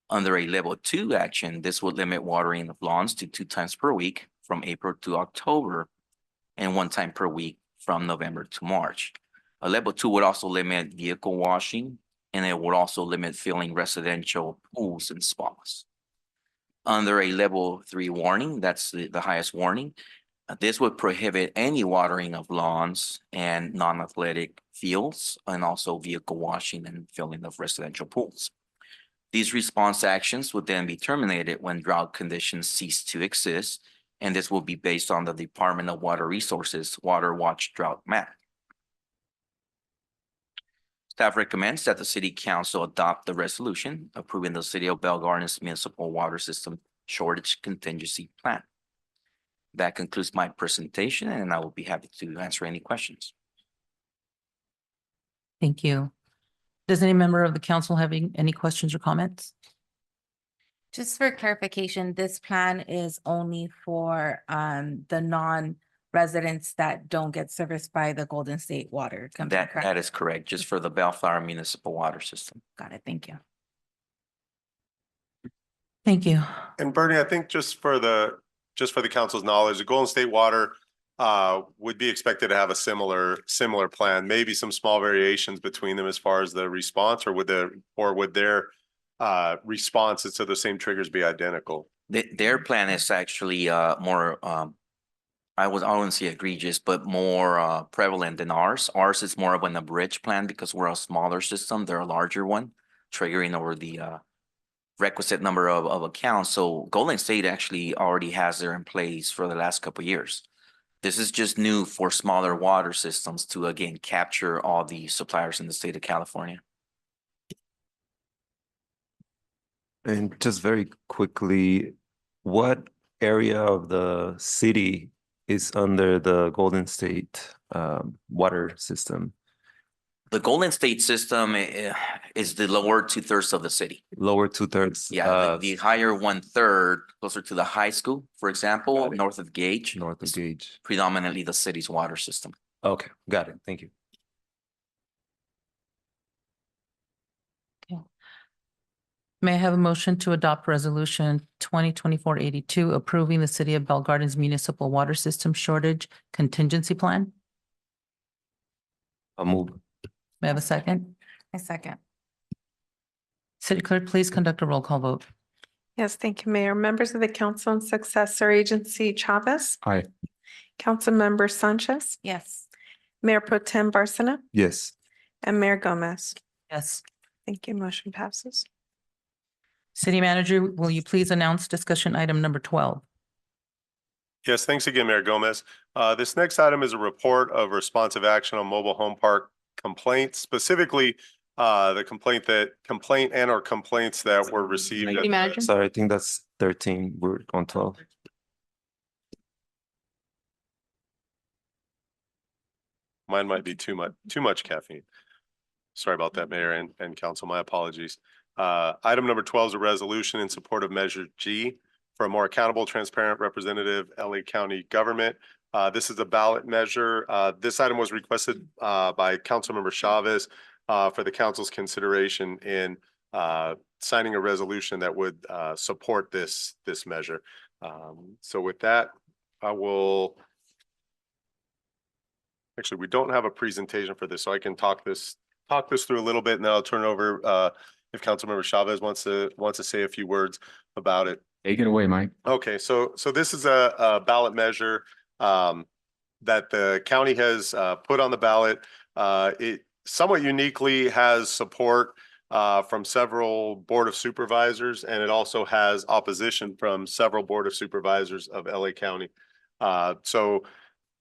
Under a level 2 action, this would limit watering of lawns to 2 times per week from April to October and 1 time per week from November to March. A level 2 would also limit vehicle washing, and it would also limit filling residential pools and spas. Under a level 3 warning, that's the highest warning, this would prohibit any watering of lawns and non-athletic fields, and also vehicle washing and filling of residential pools. These response actions would then be terminated when drought conditions cease to exist, and this will be based on the Department of Water Resources Water Watch Drought Map. Staff recommends that the City Council adopt the resolution approving the City of Bell Gardens Municipal Water System Shortage Contingency Plan. That concludes my presentation, and I will be happy to answer any questions. Thank you. Does any member of the council have any questions or comments? Just for clarification, this plan is only for the non-residents that don't get serviced by the Golden State Water Company, correct? That is correct, just for the Bellflower Municipal Water System. Got it. Thank you. Thank you. And Bernie, I think just for the council's knowledge, the Golden State Water would be expected to have a similar plan, maybe some small variations between them as far as the response, or would their responses to the same triggers be identical? Their plan is actually more I wouldn't say egregious, but more prevalent than ours. Ours is more of an abridged plan because we're a smaller system. They're a larger one, triggering over the requisite number of accounts. So Golden State actually already has their in place for the last couple of years. This is just new for smaller water systems to, again, capture all the suppliers in the state of California. And just very quickly, what area of the city is under the Golden State water system? The Golden State system is the lower 2/3 of the city. Lower 2/3. Yeah, the higher 1/3, closer to the high school, for example, north of Gage. North of Gage. Predominantly the city's water system. Okay, got it. Thank you. May I have a motion to adopt resolution 2024-82 approving the City of Bell Gardens Municipal Water System Shortage Contingency Plan? I'll move. May I have a second? A second. City Clerk, please conduct a roll call vote. Yes, thank you, Mayor. Members of the council and successor agency, Chavez. Aye. Councilmember Sanchez, Yes. Mayor Pro Tem Barcena, Yes. and Mayor Gomez. Yes. Thank you. Motion passes. City Manager, will you please announce discussion item number 12? Yes, thanks again, Mayor Gomez. This next item is a report of responsive action on mobile home park complaints, specifically the complaint and or complaints that were received. City Manager? Sorry, I think that's 13. We're on 12. Mine might be too much caffeine. Sorry about that, Mayor and Council. My apologies. Item number 12 is a resolution in support of Measure G for a more accountable, transparent, representative LA County government. This is a ballot measure. This item was requested by Councilmember Chavez for the council's consideration in signing a resolution that would support this measure. So with that, I will. Actually, we don't have a presentation for this, so I can talk this through a little bit, and then I'll turn it over if Councilmember Chavez wants to say a few words about it. Take it away, Mike. Okay, so this is a ballot measure that the county has put on the ballot. It somewhat uniquely has support from several Board of Supervisors, and it also has opposition from several Board of Supervisors of LA County. So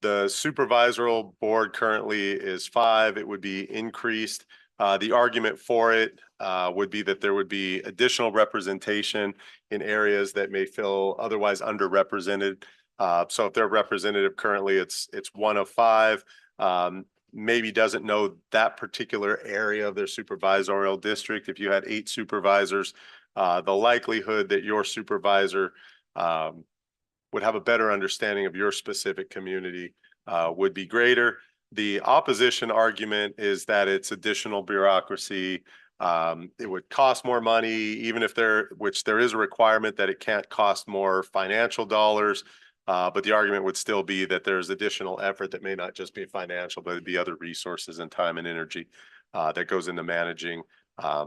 the supervisoral board currently is 5. It would be increased. The argument for it would be that there would be additional representation in areas that may feel otherwise underrepresented. So if their representative currently it's 1 of 5, maybe doesn't know that particular area of their supervisorial district. If you had 8 supervisors, the likelihood that your supervisor would have a better understanding of your specific community would be greater. The opposition argument is that it's additional bureaucracy, It would cost more money, even if which there is a requirement that it can't cost more financial dollars. But the argument would still be that there's additional effort that may not just be financial, but it'd be other resources and time and energy that goes into managing,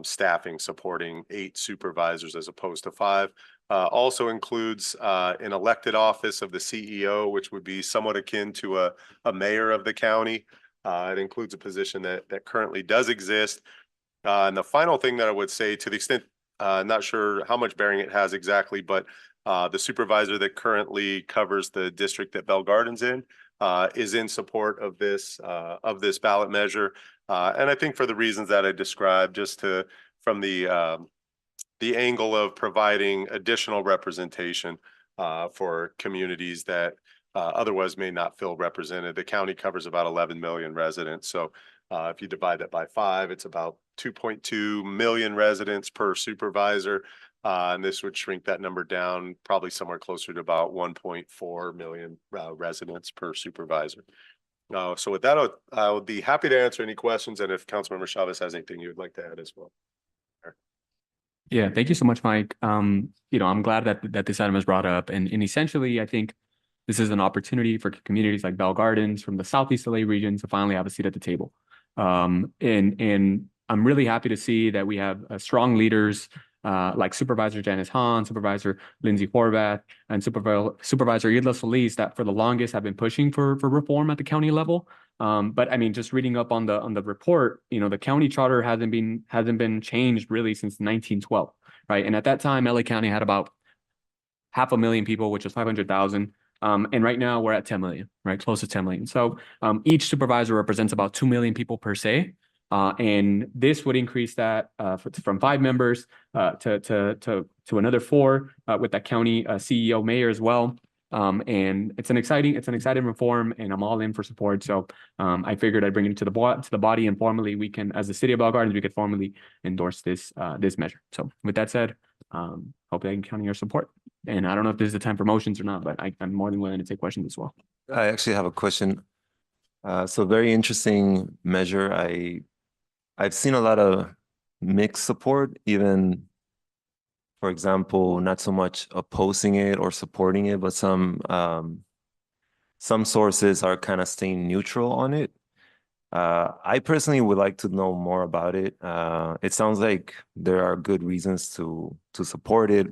staffing, supporting 8 supervisors as opposed to 5. Also includes an elected office of the CEO, which would be somewhat akin to a mayor of the county. It includes a position that currently does exist. And the final thing that I would say, to the extent, not sure how much bearing it has exactly, but the supervisor that currently covers the district that Bell Garden's in is in support of this ballot measure. And I think for the reasons that I described, just from the angle of providing additional representation for communities that otherwise may not feel represented. The county covers about 11 million residents. So if you divide that by 5, it's about 2.2 million residents per supervisor. And this would shrink that number down probably somewhere closer to about 1.4 million residents per supervisor. So with that, I would be happy to answer any questions. And if Councilmember Chavez has anything you would like to add as well. Yeah, thank you so much, Mike. I'm glad that this item was brought up. And essentially, I think this is an opportunity for communities like Bell Gardens from the Southeast LA region to finally have a seat at the table. And I'm really happy to see that we have strong leaders like Supervisor Janice Hahn, Supervisor Lindsay Horvath, and Supervisor Isla Solis that for the longest have been pushing for reform at the county level. But I mean, just reading up on the report, the county charter hasn't been changed really since 1912, right? And at that time, LA County had about 500,000 people, which is 500,000. And right now we're at 10 million, right? Close to 10 million. So each supervisor represents about 2 million people per se. And this would increase that from 5 members to another 4 with the county CEO mayor as well. And it's an exciting reform, and I'm all in for support. So I figured I'd bring it to the body, and formally we can, as the city of Bell Gardens, we could formally endorse this measure. So with that said, hope I can count on your support. And I don't know if this is the time for motions or not, but I'm more than willing to take questions as well. I actually have a question. So very interesting measure. I've seen a lot of mixed support, even, for example, not so much opposing it or supporting it, but some sources are kind of staying neutral on it. I personally would like to know more about it. It sounds like there are good reasons to support it.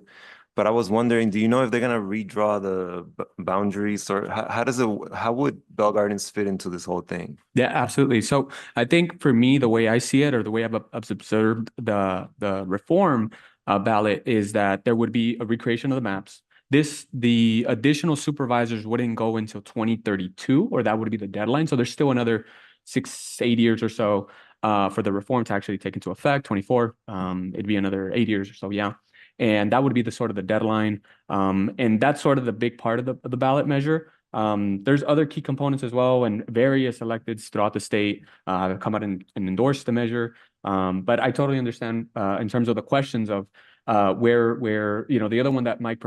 But I was wondering, do you know if they're going to redraw the boundaries, or how would Bell Gardens fit into this whole thing? Yeah, absolutely. So I think for me, the way I see it, or the way I've observed the reform ballot, is that there would be a recreation of the maps. The additional supervisors wouldn't go until 2032, or that would be the deadline. So there's still another 8 years or so for the reform to actually take into effect. 24, it'd be another 8 years or so. Yeah. And that would be the deadline. And that's sort of the big part of the ballot measure. There's other key components as well, and various electeds throughout the state have come out and endorsed the measure. But I totally understand in terms of the questions of where the other one that Mike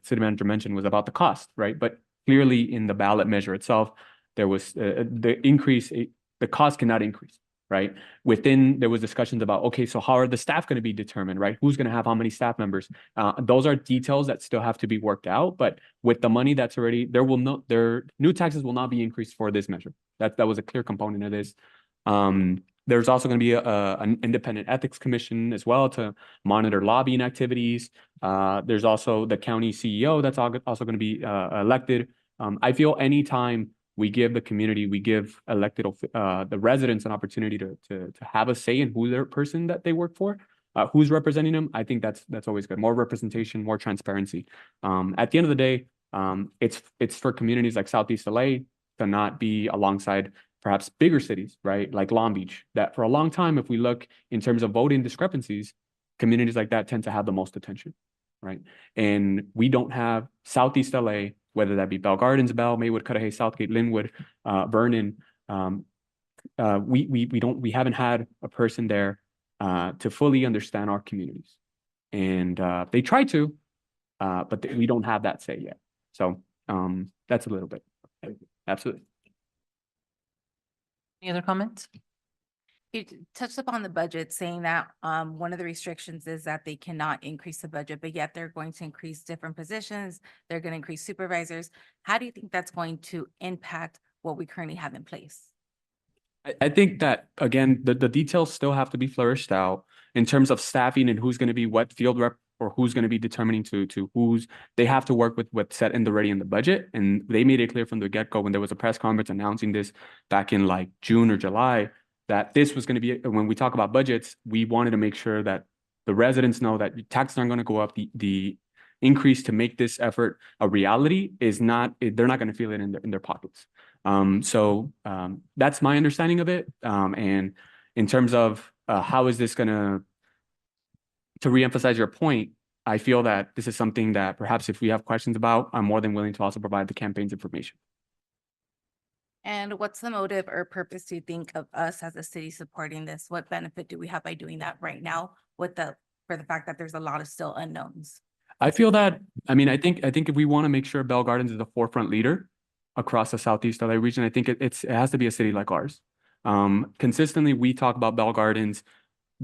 city manager mentioned was about the cost, right? But clearly in the ballot measure itself, there was the increase. The cost cannot increase. Right. There was discussions about, okay, so how are the staff going to be determined, right? Who's going to have how many staff members? Those are details that still have to be worked out. But with the money that's already, new taxes will not be increased for this measure. That was a clear component of this. There's also going to be an independent ethics commission as well to monitor lobbying activities. There's also the county CEO that's also going to be elected. I feel anytime we give the community, we give elected the residents an opportunity to have a say in who their person that they work for, who's representing them. I think that's always good. More representation, more transparency. At the end of the day, it's for communities like Southeast LA to not be alongside perhaps bigger cities, right? Like Long Beach, that for a long time, if we look in terms of voting discrepancies, communities like that tend to have the most attention, right? And we don't have Southeast LA, whether that be Bell Gardens, Bell, Maywood, Cudahy, Southgate, Linwood, Vernon. We haven't had a person there to fully understand our communities. And they try to, but we don't have that say yet. So that's a little bit. Absolutely. Any other comments? You touched upon the budget, saying that one of the restrictions is that they cannot increase the budget, but yet they're going to increase different positions. They're going to increase supervisors. How do you think that's going to impact what we currently have in place? I think that, again, the details still have to be flourished out in terms of staffing and who's going to be what field rep or who's going to be determining to who's, they have to work with what's set in already in the budget. And they made it clear from the get-go when there was a press conference announcing this back in like June or July, that this was going to be, when we talk about budgets, we wanted to make sure that the residents know that taxes aren't going to go up. The increase to make this effort a reality is not, they're not going to feel it in their pockets. That's my understanding of it. And in terms of how is this to reemphasize your point, I feel that this is something that perhaps if we have questions about, I'm more than willing to also provide the campaign's information. And what's the motive or purpose, do you think, of us as a city supporting this? What benefit do we have by doing that right now for the fact that there's a lot of still unknowns? I feel that, I mean, I think if we want to make sure Bell Gardens is the forefront leader across the Southeast LA region, I think it has to be a city like ours. Consistently, we talk about Bell Gardens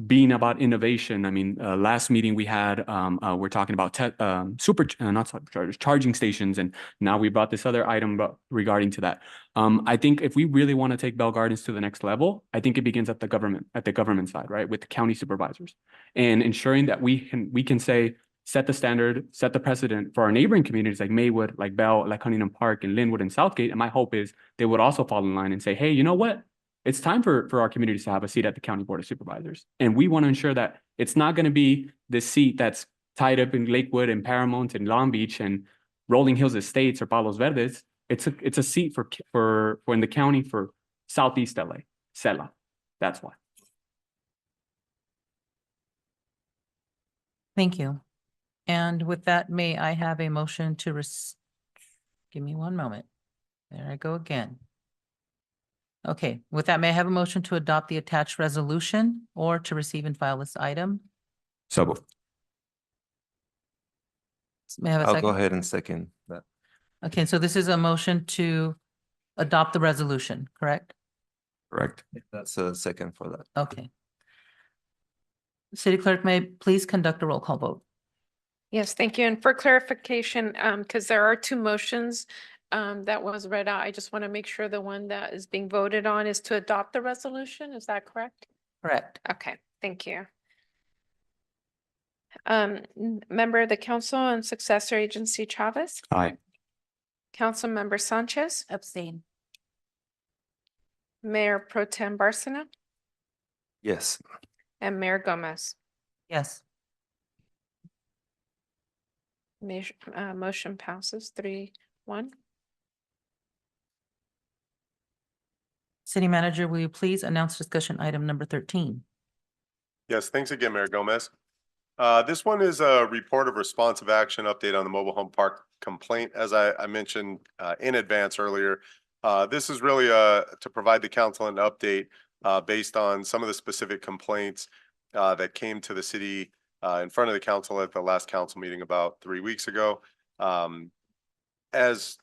being about innovation. I mean, last meeting we had, we're talking about not superchargers, charging stations, and now we brought this other item regarding to that. I think if we really want to take Bell Gardens to the next level, I think it begins at the government side, right, with the county supervisors, and ensuring that we can say, set the standard, set the precedent for our neighboring communities like Maywood, like Bell, like Huntington Park, and Linwood and Southgate. And my hope is they would also fall in line and say, hey, you know what? It's time for our communities to have a seat at the County Board of Supervisors. And we want to ensure that it's not going to be this seat that's tied up in Lakewood and Paramount and Long Beach and Rolling Hills Estates or Palos Verdes. It's a seat for in the county for Southeast LA, CELA. That's why. Thank you. And with that, may I have a motion to give me one moment. There I go again. Okay, with that, may I have a motion to adopt the attached resolution or to receive and file this item? So moved. May I have a I'll second? go ahead and second that. Okay, so this is a motion to adopt the resolution, correct? Correct. That's a second for that. Okay. City Clerk, may I please conduct a roll call vote? Yes, thank you. And for clarification, because there are two motions that was read out, I just want to make sure the one that is being voted on is to adopt the resolution. Is that correct? Correct. Okay, thank you. Member of the council and successor agency Chavez, Aye. Council Member Sanchez, Abstain. Mayor Pro Tem Barcena, Yes. and Mayor Gomez. Yes. Motion passes 3-1. City Manager, will you please announce discussion item number 13? Yes, thanks again, Mayor Gomez. This one is a report of responsive action update on the mobile home park complaint. As I mentioned in advance earlier, this is really to provide the council an update based on some of the specific complaints that came to the city in front of the council at the last council meeting about 3 weeks ago. As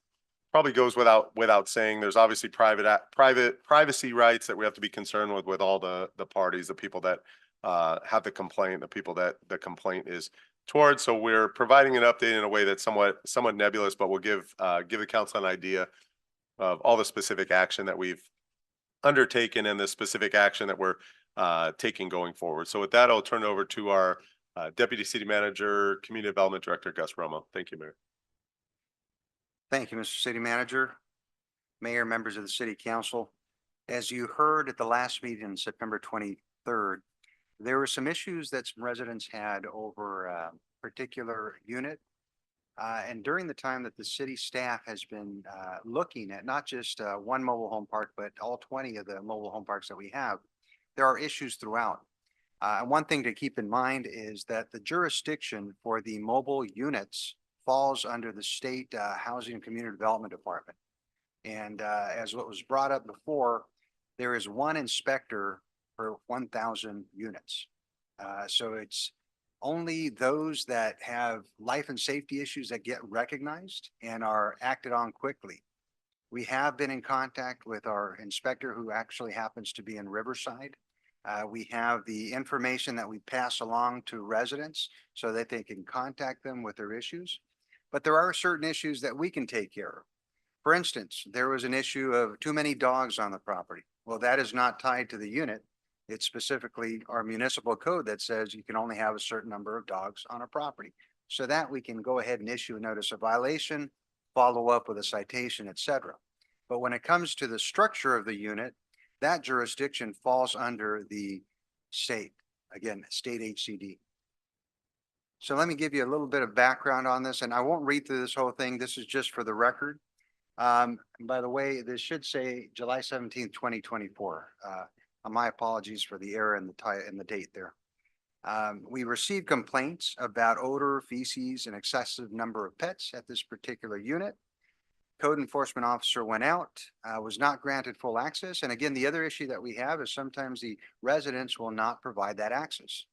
probably goes without saying, there's obviously privacy rights that we have to be concerned with all the parties, the people that have the complaint, the people that the complaint is towards. So we're providing an update in a way that's somewhat nebulous, but we'll give the council an idea of all the specific action that we've undertaken and the specific action that we're taking going forward. So with that, I'll turn it over to our Deputy City Manager, Community Development Director, Gus Romo. Thank you, Mayor. Thank you, Mr. City Manager, Mayor, members of the City Council. As you heard at the last meeting on September 23rd, there were some issues that some residents had over a particular unit. And during the time that the city staff has been looking at not just one mobile home park, but all 20 of the mobile home parks that we have, there are issues throughout. And one thing to keep in mind is that the jurisdiction for the mobile units falls under the state Housing and Community Development Department. And as what was brought up before, there is one inspector per 1,000 units. So it's only those that have life and safety issues that get recognized and are acted on quickly. We have been in contact with our inspector, who actually happens to be in Riverside. We have the information that we pass along to residents so that they can contact them with their issues. But there are certain issues that we can take care of. For instance, there was an issue of too many dogs on the property. Well, that is not tied to the unit. It's specifically our municipal code that says you can only have a certain number of dogs on a property. So that we can go ahead and issue a notice of violation, follow up with a citation, etc. But when it comes to the structure of the unit, that jurisdiction falls under the state, again, state HCD. So let me give you a little bit of background on this, and I won't read through this whole thing. This is just for the record. By the way, this should say July 17th, 2024. My apologies for the error in the date there. We received complaints about odor, feces, and excessive number of pets at this particular unit. Code enforcement officer went out, was not granted full access. And again, the other issue that we have is sometimes the residents will not provide that access.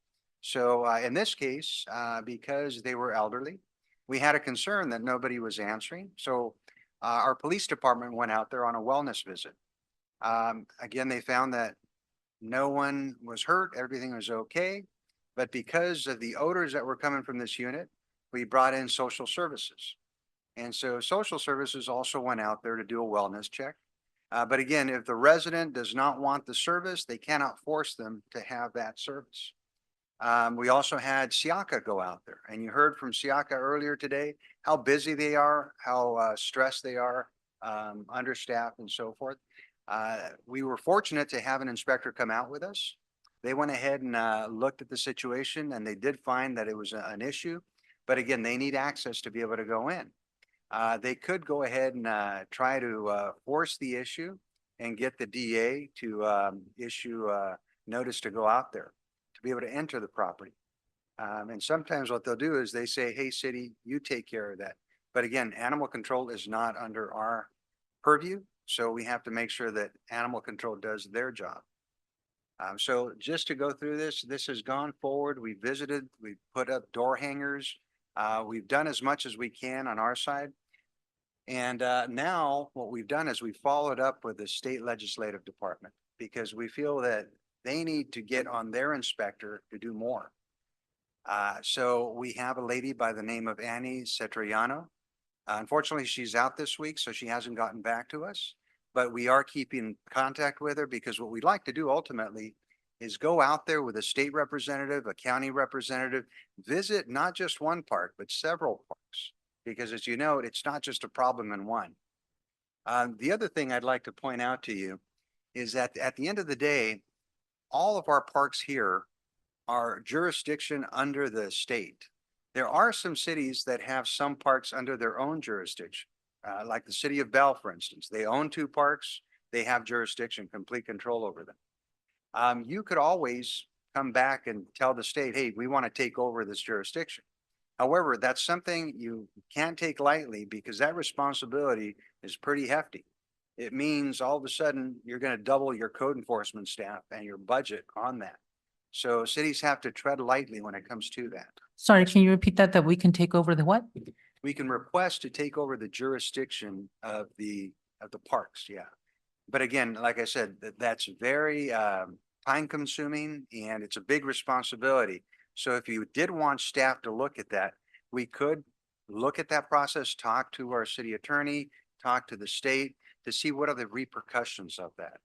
So in this case, because they were elderly, we had a concern that nobody was answering. So our police department went out there on a wellness visit. Again, they found that no one was hurt, everything was okay. But because of the odors that were coming from this unit, we brought in social services. And so social services also went out there to do a wellness check. But again, if the resident does not want the service, they cannot force them to have that service. We also had Siaka go out there, and you heard from Siaka earlier today how busy they are, how stressed they are, understaffed and so forth. We were fortunate to have an inspector come out with us. They went ahead and looked at the situation, and they did find that it was an issue. But again, they need access to be able to go in. They could go ahead and try to force the issue and get the DA to issue a notice to go out there to be able to enter the property. And sometimes what they'll do is they say, hey, city, you take care of that. But again, animal control is not under our purview. So we have to make sure that animal control does their job. So just to go through this has gone forward. We visited, we put up door hangers. We've done as much as we can on our side. And now what we've done is we followed up with the state legislative department because we feel that they need to get on their inspector to do more. So we have a lady by the name of Annie Cetriano. Unfortunately, she's out this week, so she hasn't gotten back to us. But we are keeping contact with her because what we'd like to do ultimately is go out there with a state representative, a county representative, visit not just one park, but several parks. Because as you know, it's not just a problem in one. The other thing I'd like to point out to you is that at the end of the day, all of our parks here are jurisdiction under the state. There are some cities that have some parks under their own jurisdiction. Like the city of Bell, for instance, they own 2 parks. They have jurisdiction, complete control over them. You could always come back and tell the state, hey, we want to take over this jurisdiction. However, that's something you can't take lightly because that responsibility is pretty hefty. It means all of a sudden you're going to double your code enforcement staff and your budget on that. So cities have to tread lightly when it comes to that. Sorry, can you repeat that? That we can take over the what? We can request to take over the jurisdiction of the parks, yeah. But again, like I said, that's very time consuming and it's a big responsibility. So if you did want staff to look at that, we could look at that process, talk to our city attorney, talk to the state to see what are the repercussions of that.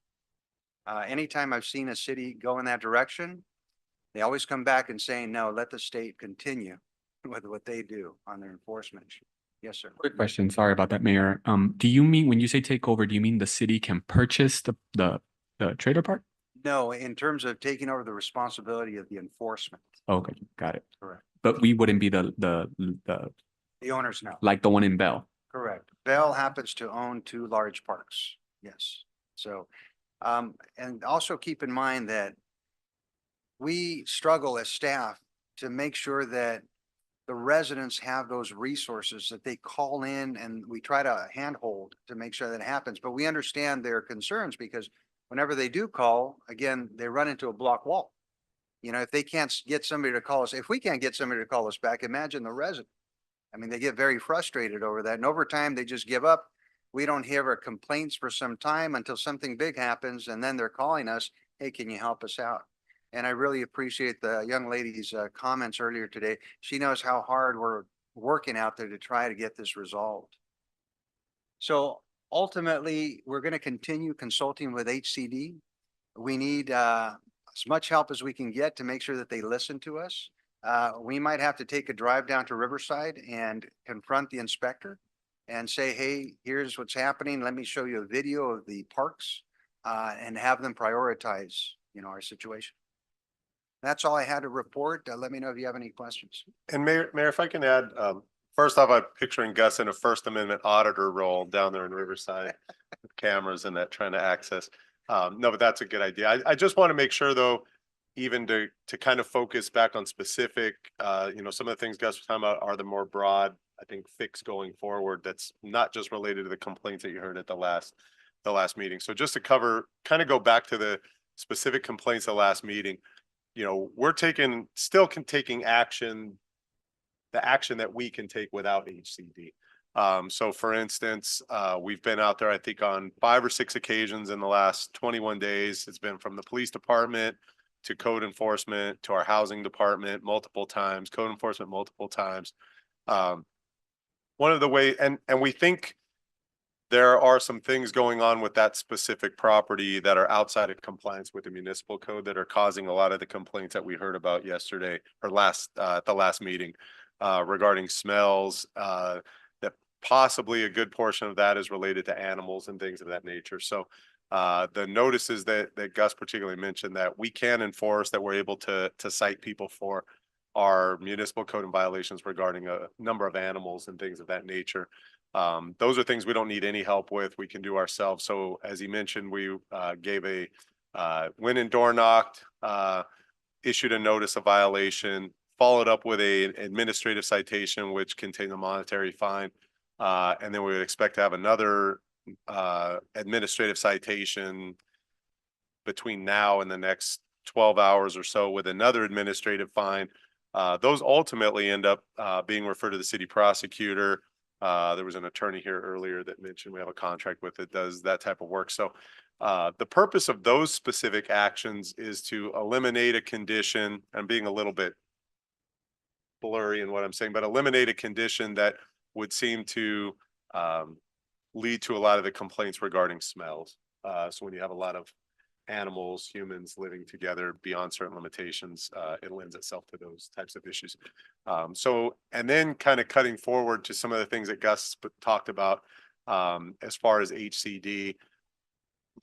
Anytime I've seen a city go in that direction, they always come back and saying, no, let the state continue with what they do on their enforcement. Yes, sir. Quick question. Sorry about that, Mayor. Do you mean when you say take over, do you mean the city can purchase the trailer park? No, in terms of taking over the responsibility of the enforcement. Okay, got it. Correct. But we wouldn't be the owners now. like the one in Bell. Correct. Bell happens to own 2 large parks. Yes. So, and also keep in mind that we struggle as staff to make sure that the residents have those resources that they call in and we try to handhold to make sure that happens. But we understand their concerns because whenever they do call, again, they run into a block wall. You know, if they can't get somebody to call us, if we can't get somebody to call us back, imagine the resident. I mean, they get very frustrated over that. And over time, they just give up. We don't hear our complaints for some time until something big happens. And then they're calling us, hey, can you help us out? And I really appreciate the young lady's comments earlier today. She knows how hard we're working out there to try to get this resolved. So ultimately, we're going to continue consulting with HCD. We need as much help as we can get to make sure that they listen to us. We might have to take a drive down to Riverside and confront the inspector and say, hey, here's what's happening. Let me show you a video of the parks and have them prioritize, our situation. That's all I had to report. Let me know if you have any questions. And Mayor, if I can add, first off, I'm picturing Gus in a First Amendment auditor role down there in Riverside with cameras and that trying to access. No, but that's a good idea. I just want to make sure though, even to kind of focus back on specific, some of the things Gus was talking about are the more broad, I think, fix going forward. That's not just related to the complaints that you heard at the last meeting. So just to kind of go back to the specific complaints of the last meeting, we're still taking action, the action that we can take without HCD. So for instance, we've been out there, I think on 5 or 6 occasions in the last 21 days. It's been from the police department to code enforcement to our housing department multiple times, code enforcement multiple times. One of the way, and we think there are some things going on with that specific property that are outside of compliance with the municipal code that are causing a lot of the complaints that we heard about yesterday or at the last meeting regarding smells, that possibly a good portion of that is related to animals and things of that nature. So the notices that Gus particularly mentioned that we can enforce, that we're able to cite people for, our municipal code and violations regarding a number of animals and things of that nature. Those are things we don't need any help with. We can do ourselves. So as he mentioned, we gave went and door knocked, issued a notice of violation, followed up with an administrative citation, which contained a monetary fine. And then we would expect to have another administrative citation between now and the next 12 hours or so with another administrative fine. Those ultimately end up being referred to the city prosecutor. There was an attorney here earlier that mentioned we have a contract with it does that type of work. So the purpose of those specific actions is to eliminate a condition. I'm being a little bit blurry in what I'm saying, but eliminate a condition that would seem to lead to a lot of the complaints regarding smells. So when you have a lot of animals, humans living together beyond certain limitations, it lends itself to those types of issues. And then kind of cutting forward to some of the things that Gus talked about as far as HCD.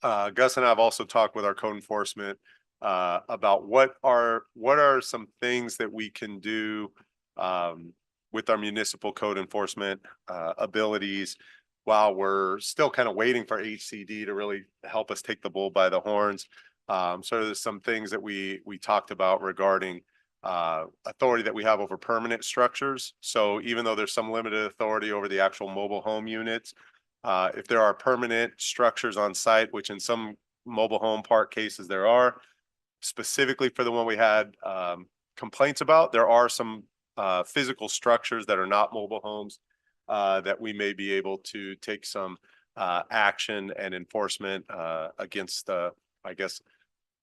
Gus and I have also talked with our code enforcement about what are some things that we can do with our municipal code enforcement abilities while we're still kind of waiting for HCD to really help us take the bull by the horns. So there's some things that we talked about regarding authority that we have over permanent structures. So even though there's some limited authority over the actual mobile home units, if there are permanent structures on site, which in some mobile home park cases there are, specifically for the one we had complaints about, there are some physical structures that are not mobile homes that we may be able to take some action and enforcement against, I guess,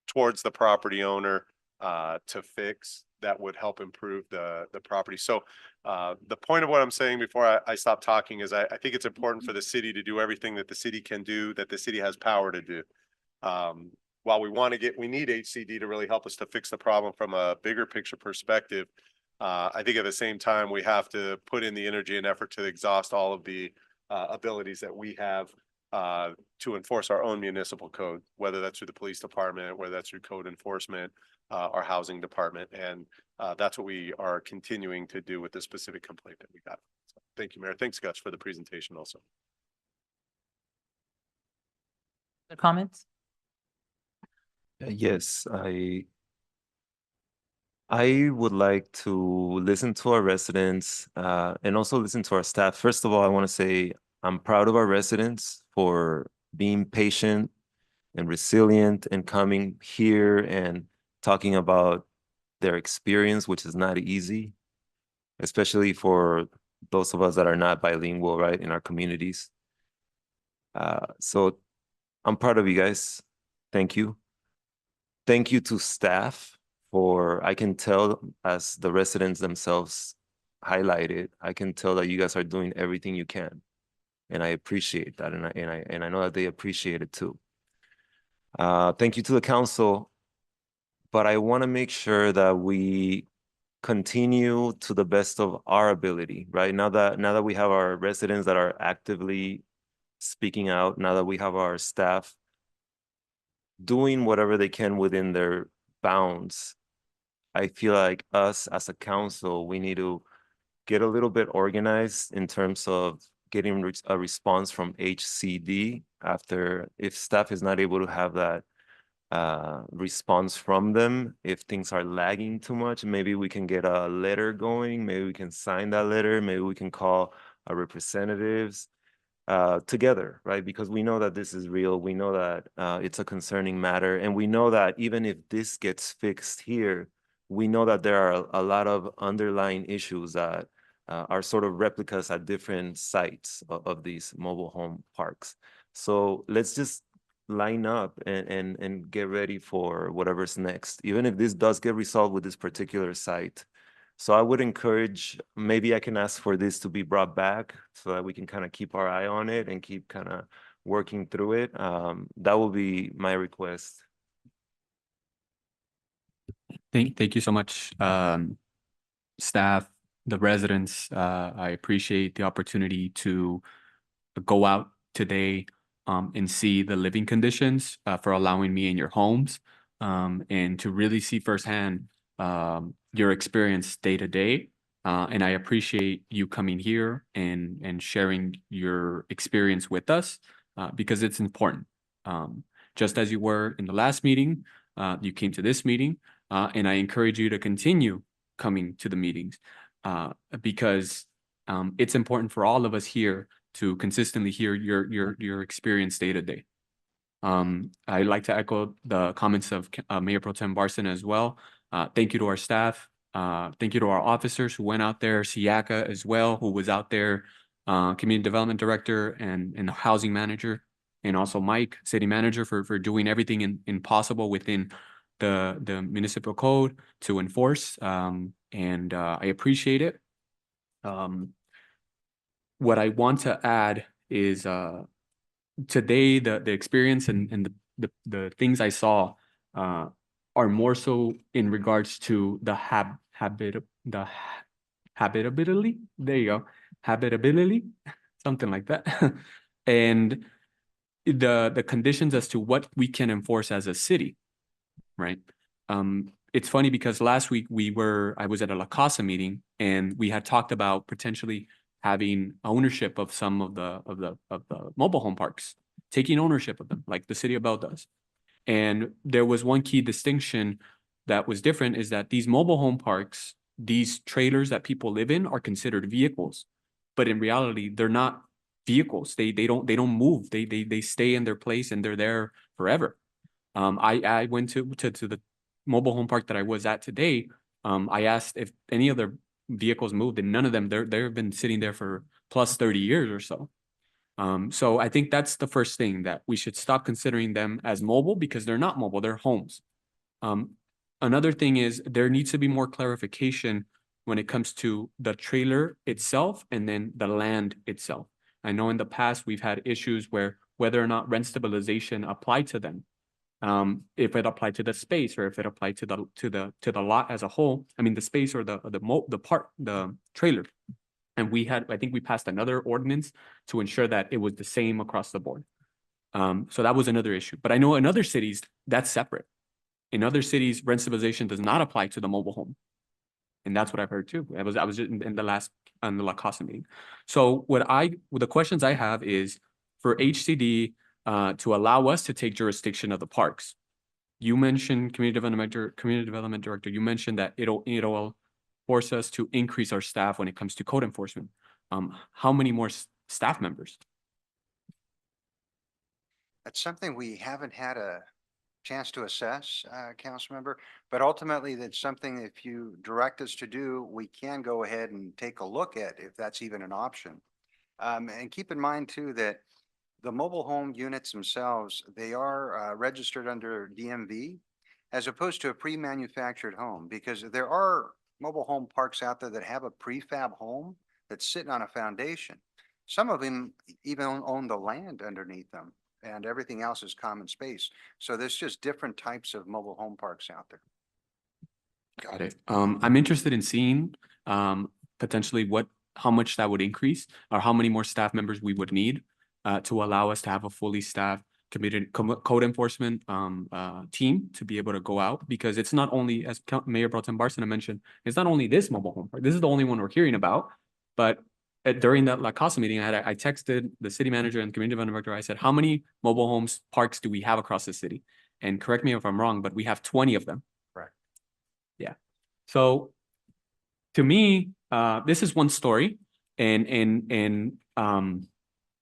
towards the property owner to fix that would help improve the property. So the point of what I'm saying before I stop talking is I think it's important for the city to do everything that the city can do, that the city has power to do. While we need HCD to really help us to fix the problem from a bigger picture perspective. I think at the same time, we have to put in the energy and effort to exhaust all of the abilities that we have to enforce our own municipal code, whether that's through the police department, whether that's through code enforcement, our housing department. And that's what we are continuing to do with this specific complaint that we got. So, thank you, Mayor. Thanks, Gus, for the presentation also. Other comments? Yes, I would like to listen to our residents and also listen to our staff. First of all, I want to say I'm proud of our residents for being patient and resilient and coming here and talking about their experience, which is not easy, especially for those of us that are not bilingual, right, in our communities. So I'm proud of you guys. Thank you. Thank you to staff I can tell, as the residents themselves highlighted, I can tell that you guys are doing everything you can. And I appreciate that, and I know that they appreciate it too. Thank you to the council, but I want to make sure that we continue to the best of our ability, right? Now that we have our residents that are actively speaking out, now that we have our staff doing whatever they can within their bounds, I feel like us as a council, we need to get a little bit organized in terms of getting a response from HCD after, if staff is not able to have that response from them, if things are lagging too much, maybe we can get a letter going, maybe we can sign that letter, maybe we can call our representatives together, right? Because we know that this is real. We know that it's a concerning matter. And we know that even if this gets fixed here, we know that there are a lot of underlying issues that are sort of replicas at different sites of these mobile home parks. So let's just line up and get ready for whatever's next, even if this does get resolved with this particular site. So I would encourage, maybe I can ask for this to be brought back so that we can kind of keep our eye on it and keep kind of working through it. That will be my request. Thank you so much, staff, the residents. I appreciate the opportunity to go out today and see the living conditions for allowing me in your homes and to really see firsthand your experience day to day. And I appreciate you coming here and sharing your experience with us because it's important. Just as you were in the last meeting, you came to this meeting, and I encourage you to continue coming to the meetings because it's important for all of us here to consistently hear your experience day to day. I'd like to echo the comments of Mayor Pro Tem Barson as well. Thank you to our staff. Thank you to our officers who went out there, Siaka as well, who was out there, Community Development Director and the Housing Manager, and also Mike, City Manager, for doing everything possible within the municipal code to enforce. And I appreciate it. What I want to add is today the experience and the things I saw are more so in regards to the habitability. There you go, habitability, something like that, and the conditions as to what we can enforce as a city, right? It's funny because last week I was at a La Casa meeting and we had talked about potentially having ownership of some of the mobile home parks, taking ownership of them, like the city of Bell does. And there was one key distinction that was different, is that these mobile home parks, these trailers that people live in, are considered vehicles, but in reality, they're not vehicles. They don't move. They stay in their place and they're there forever. I went to the mobile home park that I was at today. I asked if any of their vehicles moved, and none of them. They've been sitting there for plus 30 years or so. So I think that's the first thing, that we should stop considering them as mobile, because they're not mobile, they're homes. Another thing is there needs to be more clarification when it comes to the trailer itself and then the land itself. I know in the past we've had issues where whether or not rent stabilization applied to them. If it applied to the space or if it applied to the lot as a whole. I mean, the space or the trailer. And I think we passed another ordinance to ensure that it was the same across the board. So that was another issue. But I know in other cities, that's separate. In other cities, rent stabilization does not apply to the mobile home. And that's what I've heard too. I was in the last, on the La Casa meeting. So the questions I have is for HCD to allow us to take jurisdiction of the parks. You mentioned Community Development Director, you mentioned that it'll force us to increase our staff when it comes to code enforcement. How many more staff members? That's something we haven't had a chance to assess, council member, but ultimately that's something, if you direct us to do, we can go ahead and take a look at if that's even an option. And keep in mind too, that the mobile home units themselves, they are registered under DMV, as opposed to a pre-manufactured home, because there are mobile home parks out there that have a prefab home that's sitting on a foundation. Some of them even own the land underneath them, and everything else is common space. So there's just different types of mobile home parks out there. Got it. I'm interested in seeing potentially how much that would increase or how many more staff members we would need to allow us to have a fully staffed code enforcement team to be able to go out, because it's not only, as Mayor Pro Tem Barcena mentioned, it's not only this mobile home park. This is the only one we're hearing about, but during that La Casa meeting, I texted the city manager and community development director. I said, how many mobile homes parks do we have across the city? And correct me if I'm wrong, but we have 20 of them. Correct. Yeah. So to me, this is one story, and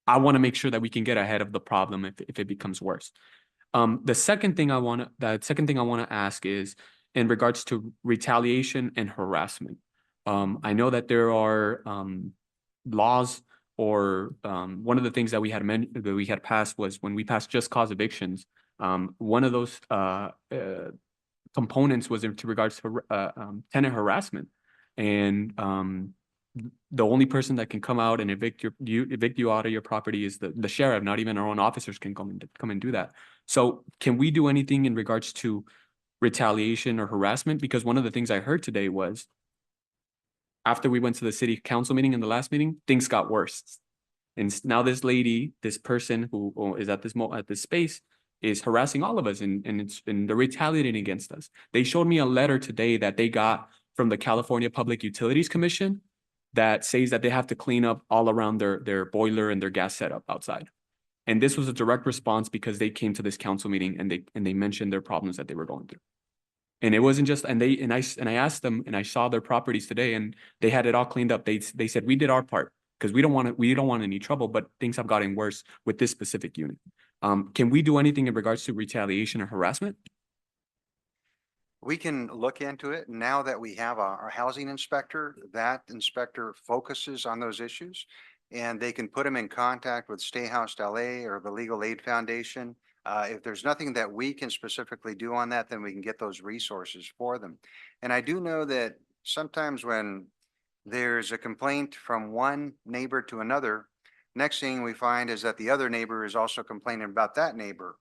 I want to make sure that we can get ahead of the problem if it becomes worse. The second thing I want to ask is in regards to retaliation and harassment. I know that there are laws, or one of the things that we had passed was when we passed just cause evictions. One of those components was in regards to tenant harassment, and the only person that can come out and evict you out of your property is the sheriff. Not even our own officers can come and do that. So can we do anything in regards to retaliation or harassment? Because one of the things I heard today was, after we went to the city council meeting in the last meeting, things got worse. And now this person who is at this space is harassing all of us, and they're retaliating against us. They showed me a letter today that they got from the California Public Utilities Commission that says that they have to clean up all around their boiler and their gas setup outside. And this was a direct response because they came to this council meeting and they mentioned their problems that they were going through. And it wasn't just, I asked them, and I saw their properties today, and they had it all cleaned up. They said, we did our part because we don't want any trouble, but things have gotten worse with this specific unit. Can we do anything in regards to retaliation or harassment? We can look into it. Now that we have our housing inspector, that inspector focuses on those issues, and they can put them in contact with Stay Housed LA or the Legal Aid Foundation. If there's nothing that we can specifically do on that, then we can get those resources for them. And I do know that sometimes when there's a complaint from one neighbor to another, next thing we find is that the other neighbor is also complaining about that neighbor.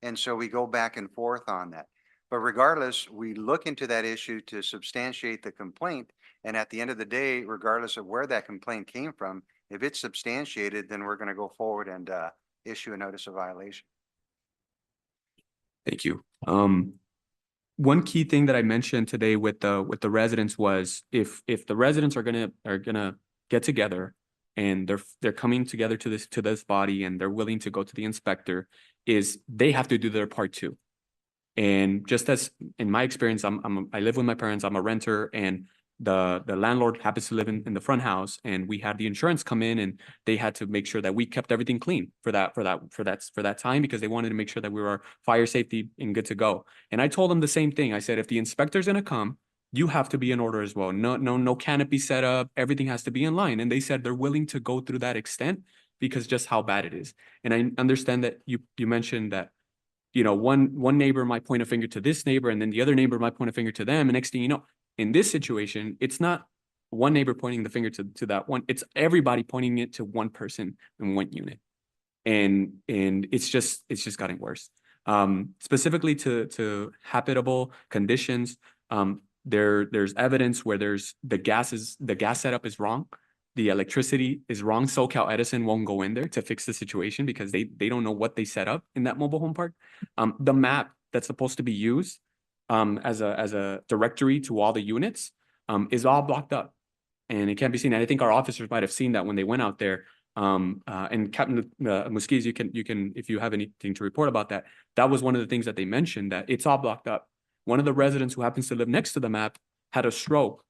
And so we go back and forth on that. But regardless, we look into that issue to substantiate the complaint. And at the end of the day, regardless of where that complaint came from, if it's substantiated, then we're going to go forward and issue a notice of violation. Thank you. One key thing that I mentioned today with the residents was if the residents are gonna get together and they're coming together to this body and they're willing to go to the inspector, is they have to do their part too. And just as in my experience, I live with my parents, I'm a renter, and the landlord happens to live in the front house, and we had the insurance come in and they had to make sure that we kept everything clean for that time, because they wanted to make sure that we were fire safety and good to go. And I told them the same thing. I said, if the inspector's gonna come, you have to be in order as well. No canopy set up, everything has to be in line. And they said they're willing to go through that extent because just how bad it is. And I understand that you mentioned that, you know, one neighbor might point a finger to this neighbor, and then the other neighbor might point a finger to them. And next thing you know, in this situation, it's not one neighbor pointing the finger to that one. It's everybody pointing it to one person in one unit. And it's just gotten worse. Specifically to habitable conditions, there's evidence where the gas setup is wrong. The electricity is wrong. SoCal Edison won't go in there to fix the situation because they don't know what they set up in that mobile home park. The map that's supposed to be used as a directory to all the units is all blocked up, and it can't be seen. And I think our officers might have seen that when they went out there. And Captain Musquiz, you can if you have anything to report about that. That was one of the things that they mentioned, that it's all blocked up. One of the residents who happens to live next to the map had a stroke.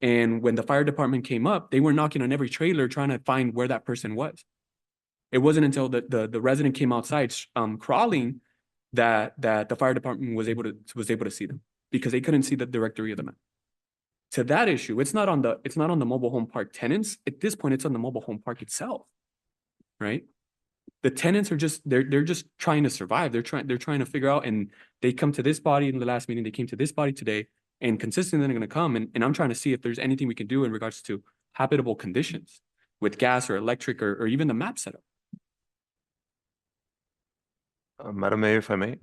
And when the fire department came up, they were knocking on every trailer trying to find where that person was. It wasn't until the resident came outside crawling that the fire department was able to see them, because they couldn't see the directory of the map. To that issue, it's not on the mobile home park tenants. At this point, it's on the mobile home park itself, right? the tenants are just, they're just trying to survive. They're trying to figure out, and they come to this body in the last meeting, they came to this body today, and consistently they're gonna come, and I'm trying to see if there's anything we can do in regards to habitable conditions with gas or electric or even the map setup. Madam Mayor, if I may.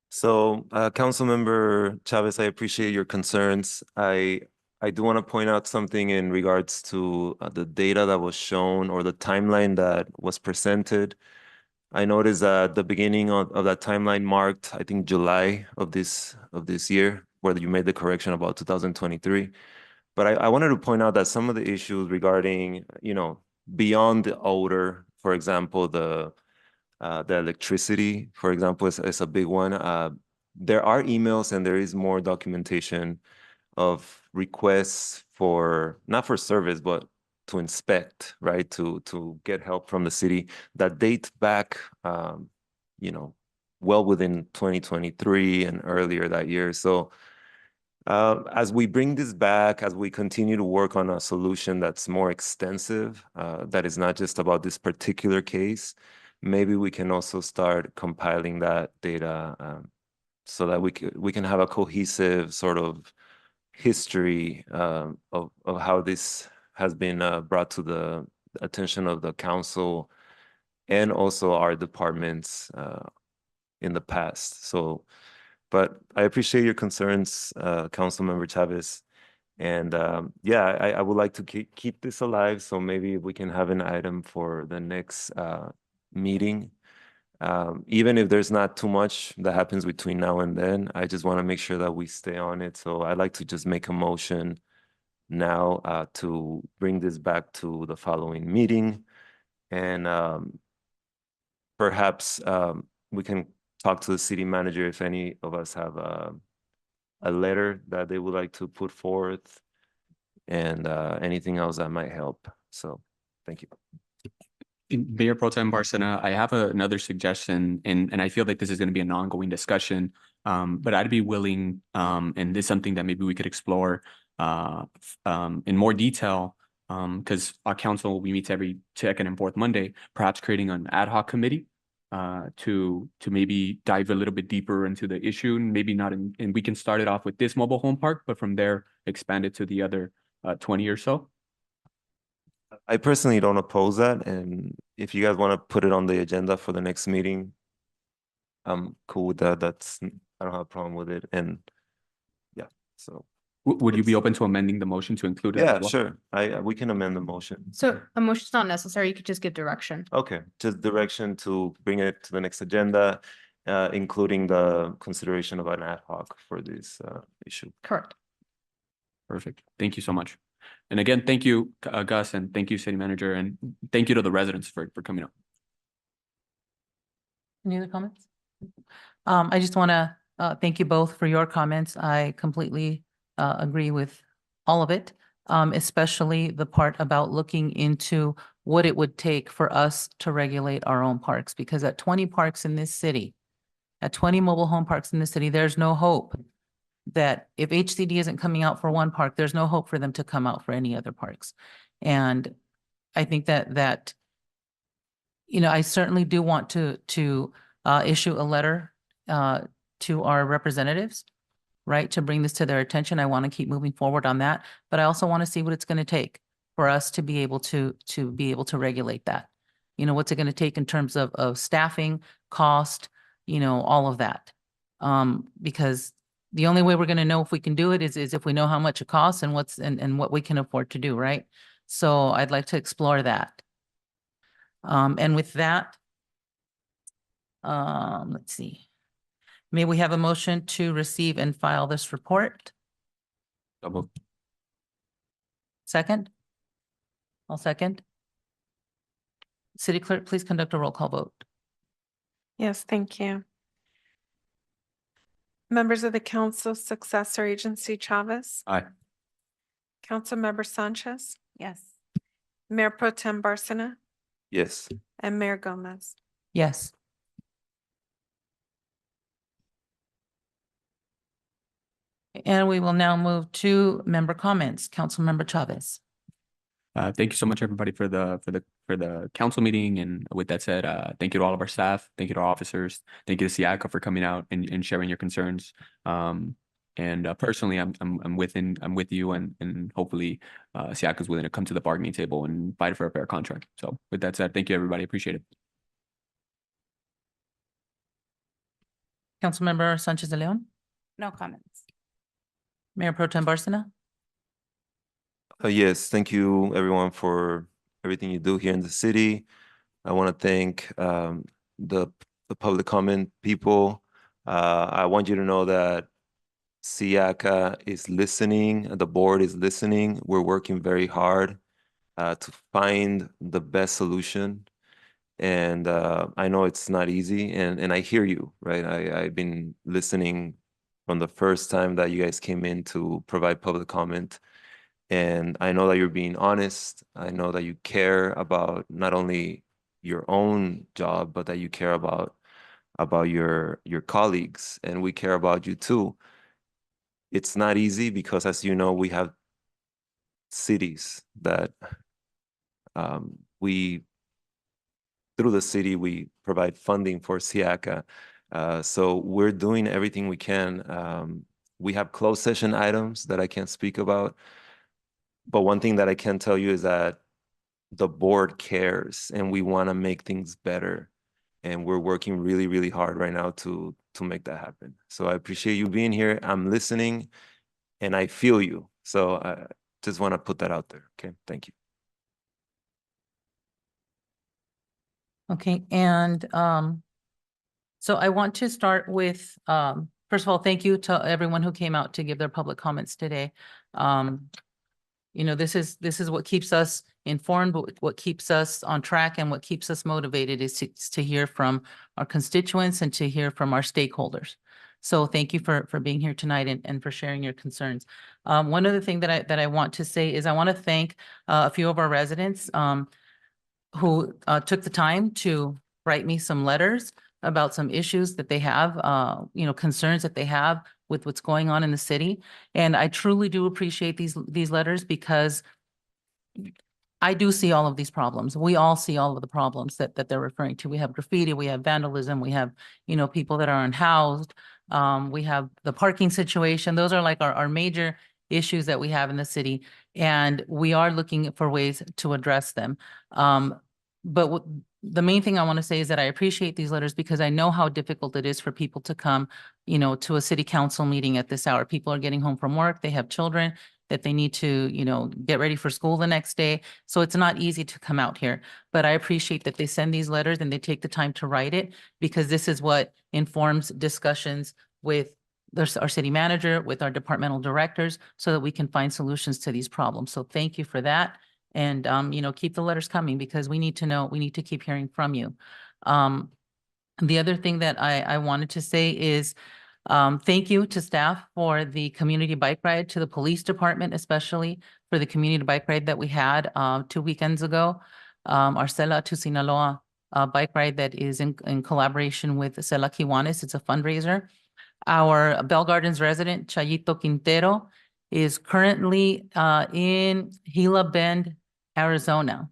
So, Councilmember Chavez, I appreciate your concerns. I do want to point out something in regards to the data that was shown or the timeline that was presented. I noticed that the beginning of that timeline marked, I think, July of this year, where you made the correction about 2023. But I wanted to point out that some of the issues regarding, beyond the odor, for example, the electricity, for example, is a big one. There are emails and there is more documentation of requests for, not for service, but to inspect, right? To get help from the city that date back, well within 2023 and earlier that year. So as we bring this back, as we continue to work on a solution that's more extensive, that is not just about this particular case, maybe we can also start compiling that data so that we can have a cohesive sort of history of how this has been brought to the attention of the council and also our departments in the past. So, but I appreciate your concerns, Councilmember Chavez. And yeah, I would like to keep this alive. So maybe we can have an item for the next meeting. Even if there's not too much that happens between now and then, I just want to make sure that we stay on it. So I'd like to just make a motion now to bring this back to the following meeting. And perhaps we can talk to the city manager if any of us have a letter that they would like to put forth and anything else that might help. So thank you. Mayor Pro Tem Barcena, I have another suggestion, and I feel like this is going to be an ongoing discussion. But I'd be willing, and this is something that maybe we could explore in more detail, because our council, we meet every second and fourth Monday, perhaps creating an ad hoc committee to maybe dive a little bit deeper into the issue, and maybe not and we can start it off with this mobile home park, but from there expand it to the other 20 or so. I personally don't oppose that, and if you guys want to put it on the agenda for the next meeting, I'm cool with that. I don't have a problem with it, and yeah, so. Would you be open to amending the motion to include it? Yeah, sure. We can amend the motion. So a motion's not necessary. You could just give direction. Okay, just direction to bring it to the next agenda, including the consideration of an ad hoc for this issue. Correct. Perfect. Thank you so much. And again, thank you, Gus, and thank you, City Manager, and thank you to the residents for coming up. Any other comments? I just want to thank you both for your comments. I completely agree with all of it, especially the part about looking into what it would take for us to regulate our own parks, because at 20 parks in this city, at 20 mobile home parks in this city, there's no hope that if HCD isn't coming out for one park, there's no hope for them to come out for any other parks. And I think that I certainly do want to issue a letter to our representatives, right, to bring this to their attention. I want to keep moving forward on that, but I also want to see what it's going to take for us to be able to regulate that. What's it going to take in terms of staffing, cost, all of that. Because the only way we're going to know if we can do it is if we know how much it costs and what we can afford to do, right? So I'd like to explore that. And with that, let's see. May we have a motion to receive and file this report? Second? I'll second. City Clerk, please conduct a roll call vote. Yes, thank you. Members of the council, Successor Agency Chavez. Aye. Councilmember Sanchez, Yes. Mayor Pro Tem Barcena, Yes. and Mayor Gomez. Yes. And we will now move to member comments. Councilmember Chavez. Thank you so much, everybody, for the council meeting. And with that said, thank you to all of our staff. Thank you to our officers. Thank you to SIACA for coming out and sharing your concerns. And personally, I'm with you, and hopefully, SIACA is willing to come to the bargaining table and fight for a fair contract. So with that said, thank you, everybody. Appreciate it. Councilmember Sanchez de Leon, No comments. Mayor Pro Tem Barcena. Yes, thank you everyone for everything you do here in the city. I want to thank the public comment people. I want you to know that SIACA is listening, the board is listening. We're working very hard to find the best solution. And I know it's not easy, and I hear you, right? I've been listening from the first time that you guys came in to provide public comment. And I know that you're being honest. I know that you care about not only your own job, but that you care about your colleagues, and we care about you too. It's not easy because, as you know, we have cities that through the city, we provide funding for SIACA. So we're doing everything we can. We have closed session items that I can't speak about. But one thing that I can tell you is that the board cares, and we want to make things better. And we're working really, really hard right now to make that happen. So I appreciate you being here. I'm listening, and I feel you. So I just want to put that out there. Okay, thank you. Okay, and so I want to start with first of all, thank you to everyone who came out to give their public comments today. You know, this is what keeps us informed, what keeps us on track, and what keeps us motivated is to hear from our constituents and to hear from our stakeholders. So thank you for being here tonight and for sharing your concerns. One other thing that I want to say is I want to thank a few of our residents who took the time to write me some letters about some issues that they have, you know, concerns that they have with what's going on in the city. And I truly do appreciate these letters because I do see all of these problems. We all see all of the problems that they're referring to. We have graffiti, we have vandalism, we have, you know, people that are unhoused. We have the parking situation. Those are like our major issues that we have in the city, and we are looking for ways to address them. But the main thing I want to say is that I appreciate these letters because I know how difficult it is for people to come, you know, to a city council meeting at this hour. People are getting home from work, they have children that they need to, you know, get ready for school the next day. So it's not easy to come out here. But I appreciate that they send these letters and they take the time to write it, because this is what informs discussions with our city manager, with our departmental directors, so that we can find solutions to these problems. So thank you for that. And, you know, keep the letters coming because we need to know, we need to keep hearing from you. The other thing that I wanted to say is thank you to staff for the community bike ride, to the police department, especially for the community bike ride that we had 2 weekends ago. Our Sela to Sinaloa bike ride that is in collaboration with Sela Kiwanis. It's a fundraiser. Our Bell Gardens resident, Chayito Quintero, is currently in Gila Bend, Arizona.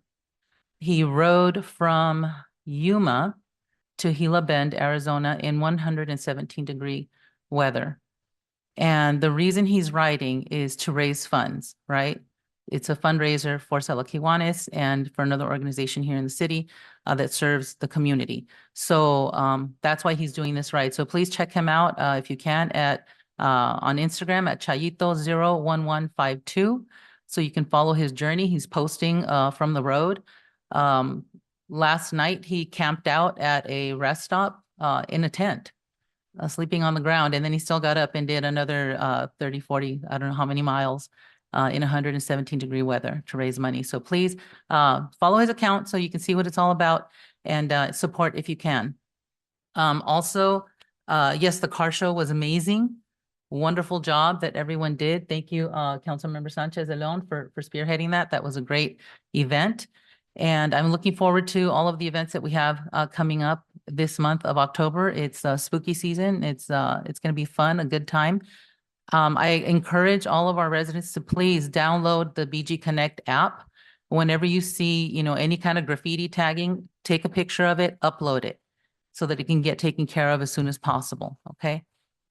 He rode from Yuma to Gila Bend, Arizona in 117-degree weather. And the reason he's riding is to raise funds, right? It's a fundraiser for Sela Kiwanis and for another organization here in the city that serves the community. So that's why he's doing this ride. So please check him out if you can on Instagram at Chayito01152. So you can follow his journey. He's posting from the road. Last night, he camped out at a rest stop in a tent, sleeping on the ground. And then he still got up and did another 30, 40, I don't know how many miles in 117-degree weather to raise money. So please follow his account so you can see what it's all about and support if you can. Also, yes, the car show was amazing. Wonderful job that everyone did. Thank you, Councilmember Sanchez de Leon for spearheading that. That was a great event. And I'm looking forward to all of the events that we have coming up this month of October. It's spooky season. It's going to be fun, a good time. I encourage all of our residents to please download the BG Connect app. Whenever you see, any kind of graffiti tagging, take a picture of it, upload it so that it can get taken care of as soon as possible, okay?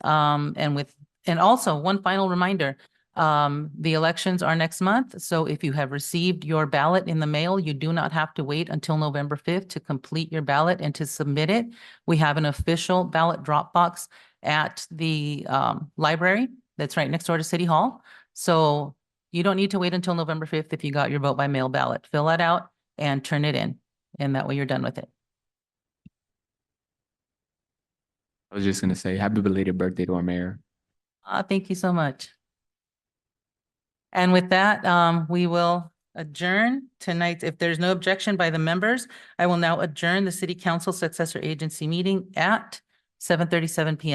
And also, one final reminder, the elections are next month, so if you have received your ballot in the mail, you do not have to wait until November 5th to complete your ballot and to submit it. We have an official ballot drop box at the library that's right next door to City Hall. So you don't need to wait until November 5th if you got your vote by mail ballot. Fill that out and turn it in, and that way you're done with it. I was just gonna say, happy belated birthday to our mayor. Thank you so much. And with that, we will adjourn tonight. If there's no objection by the members, I will now adjourn the City Council Successor Agency meeting at 7:37 PM.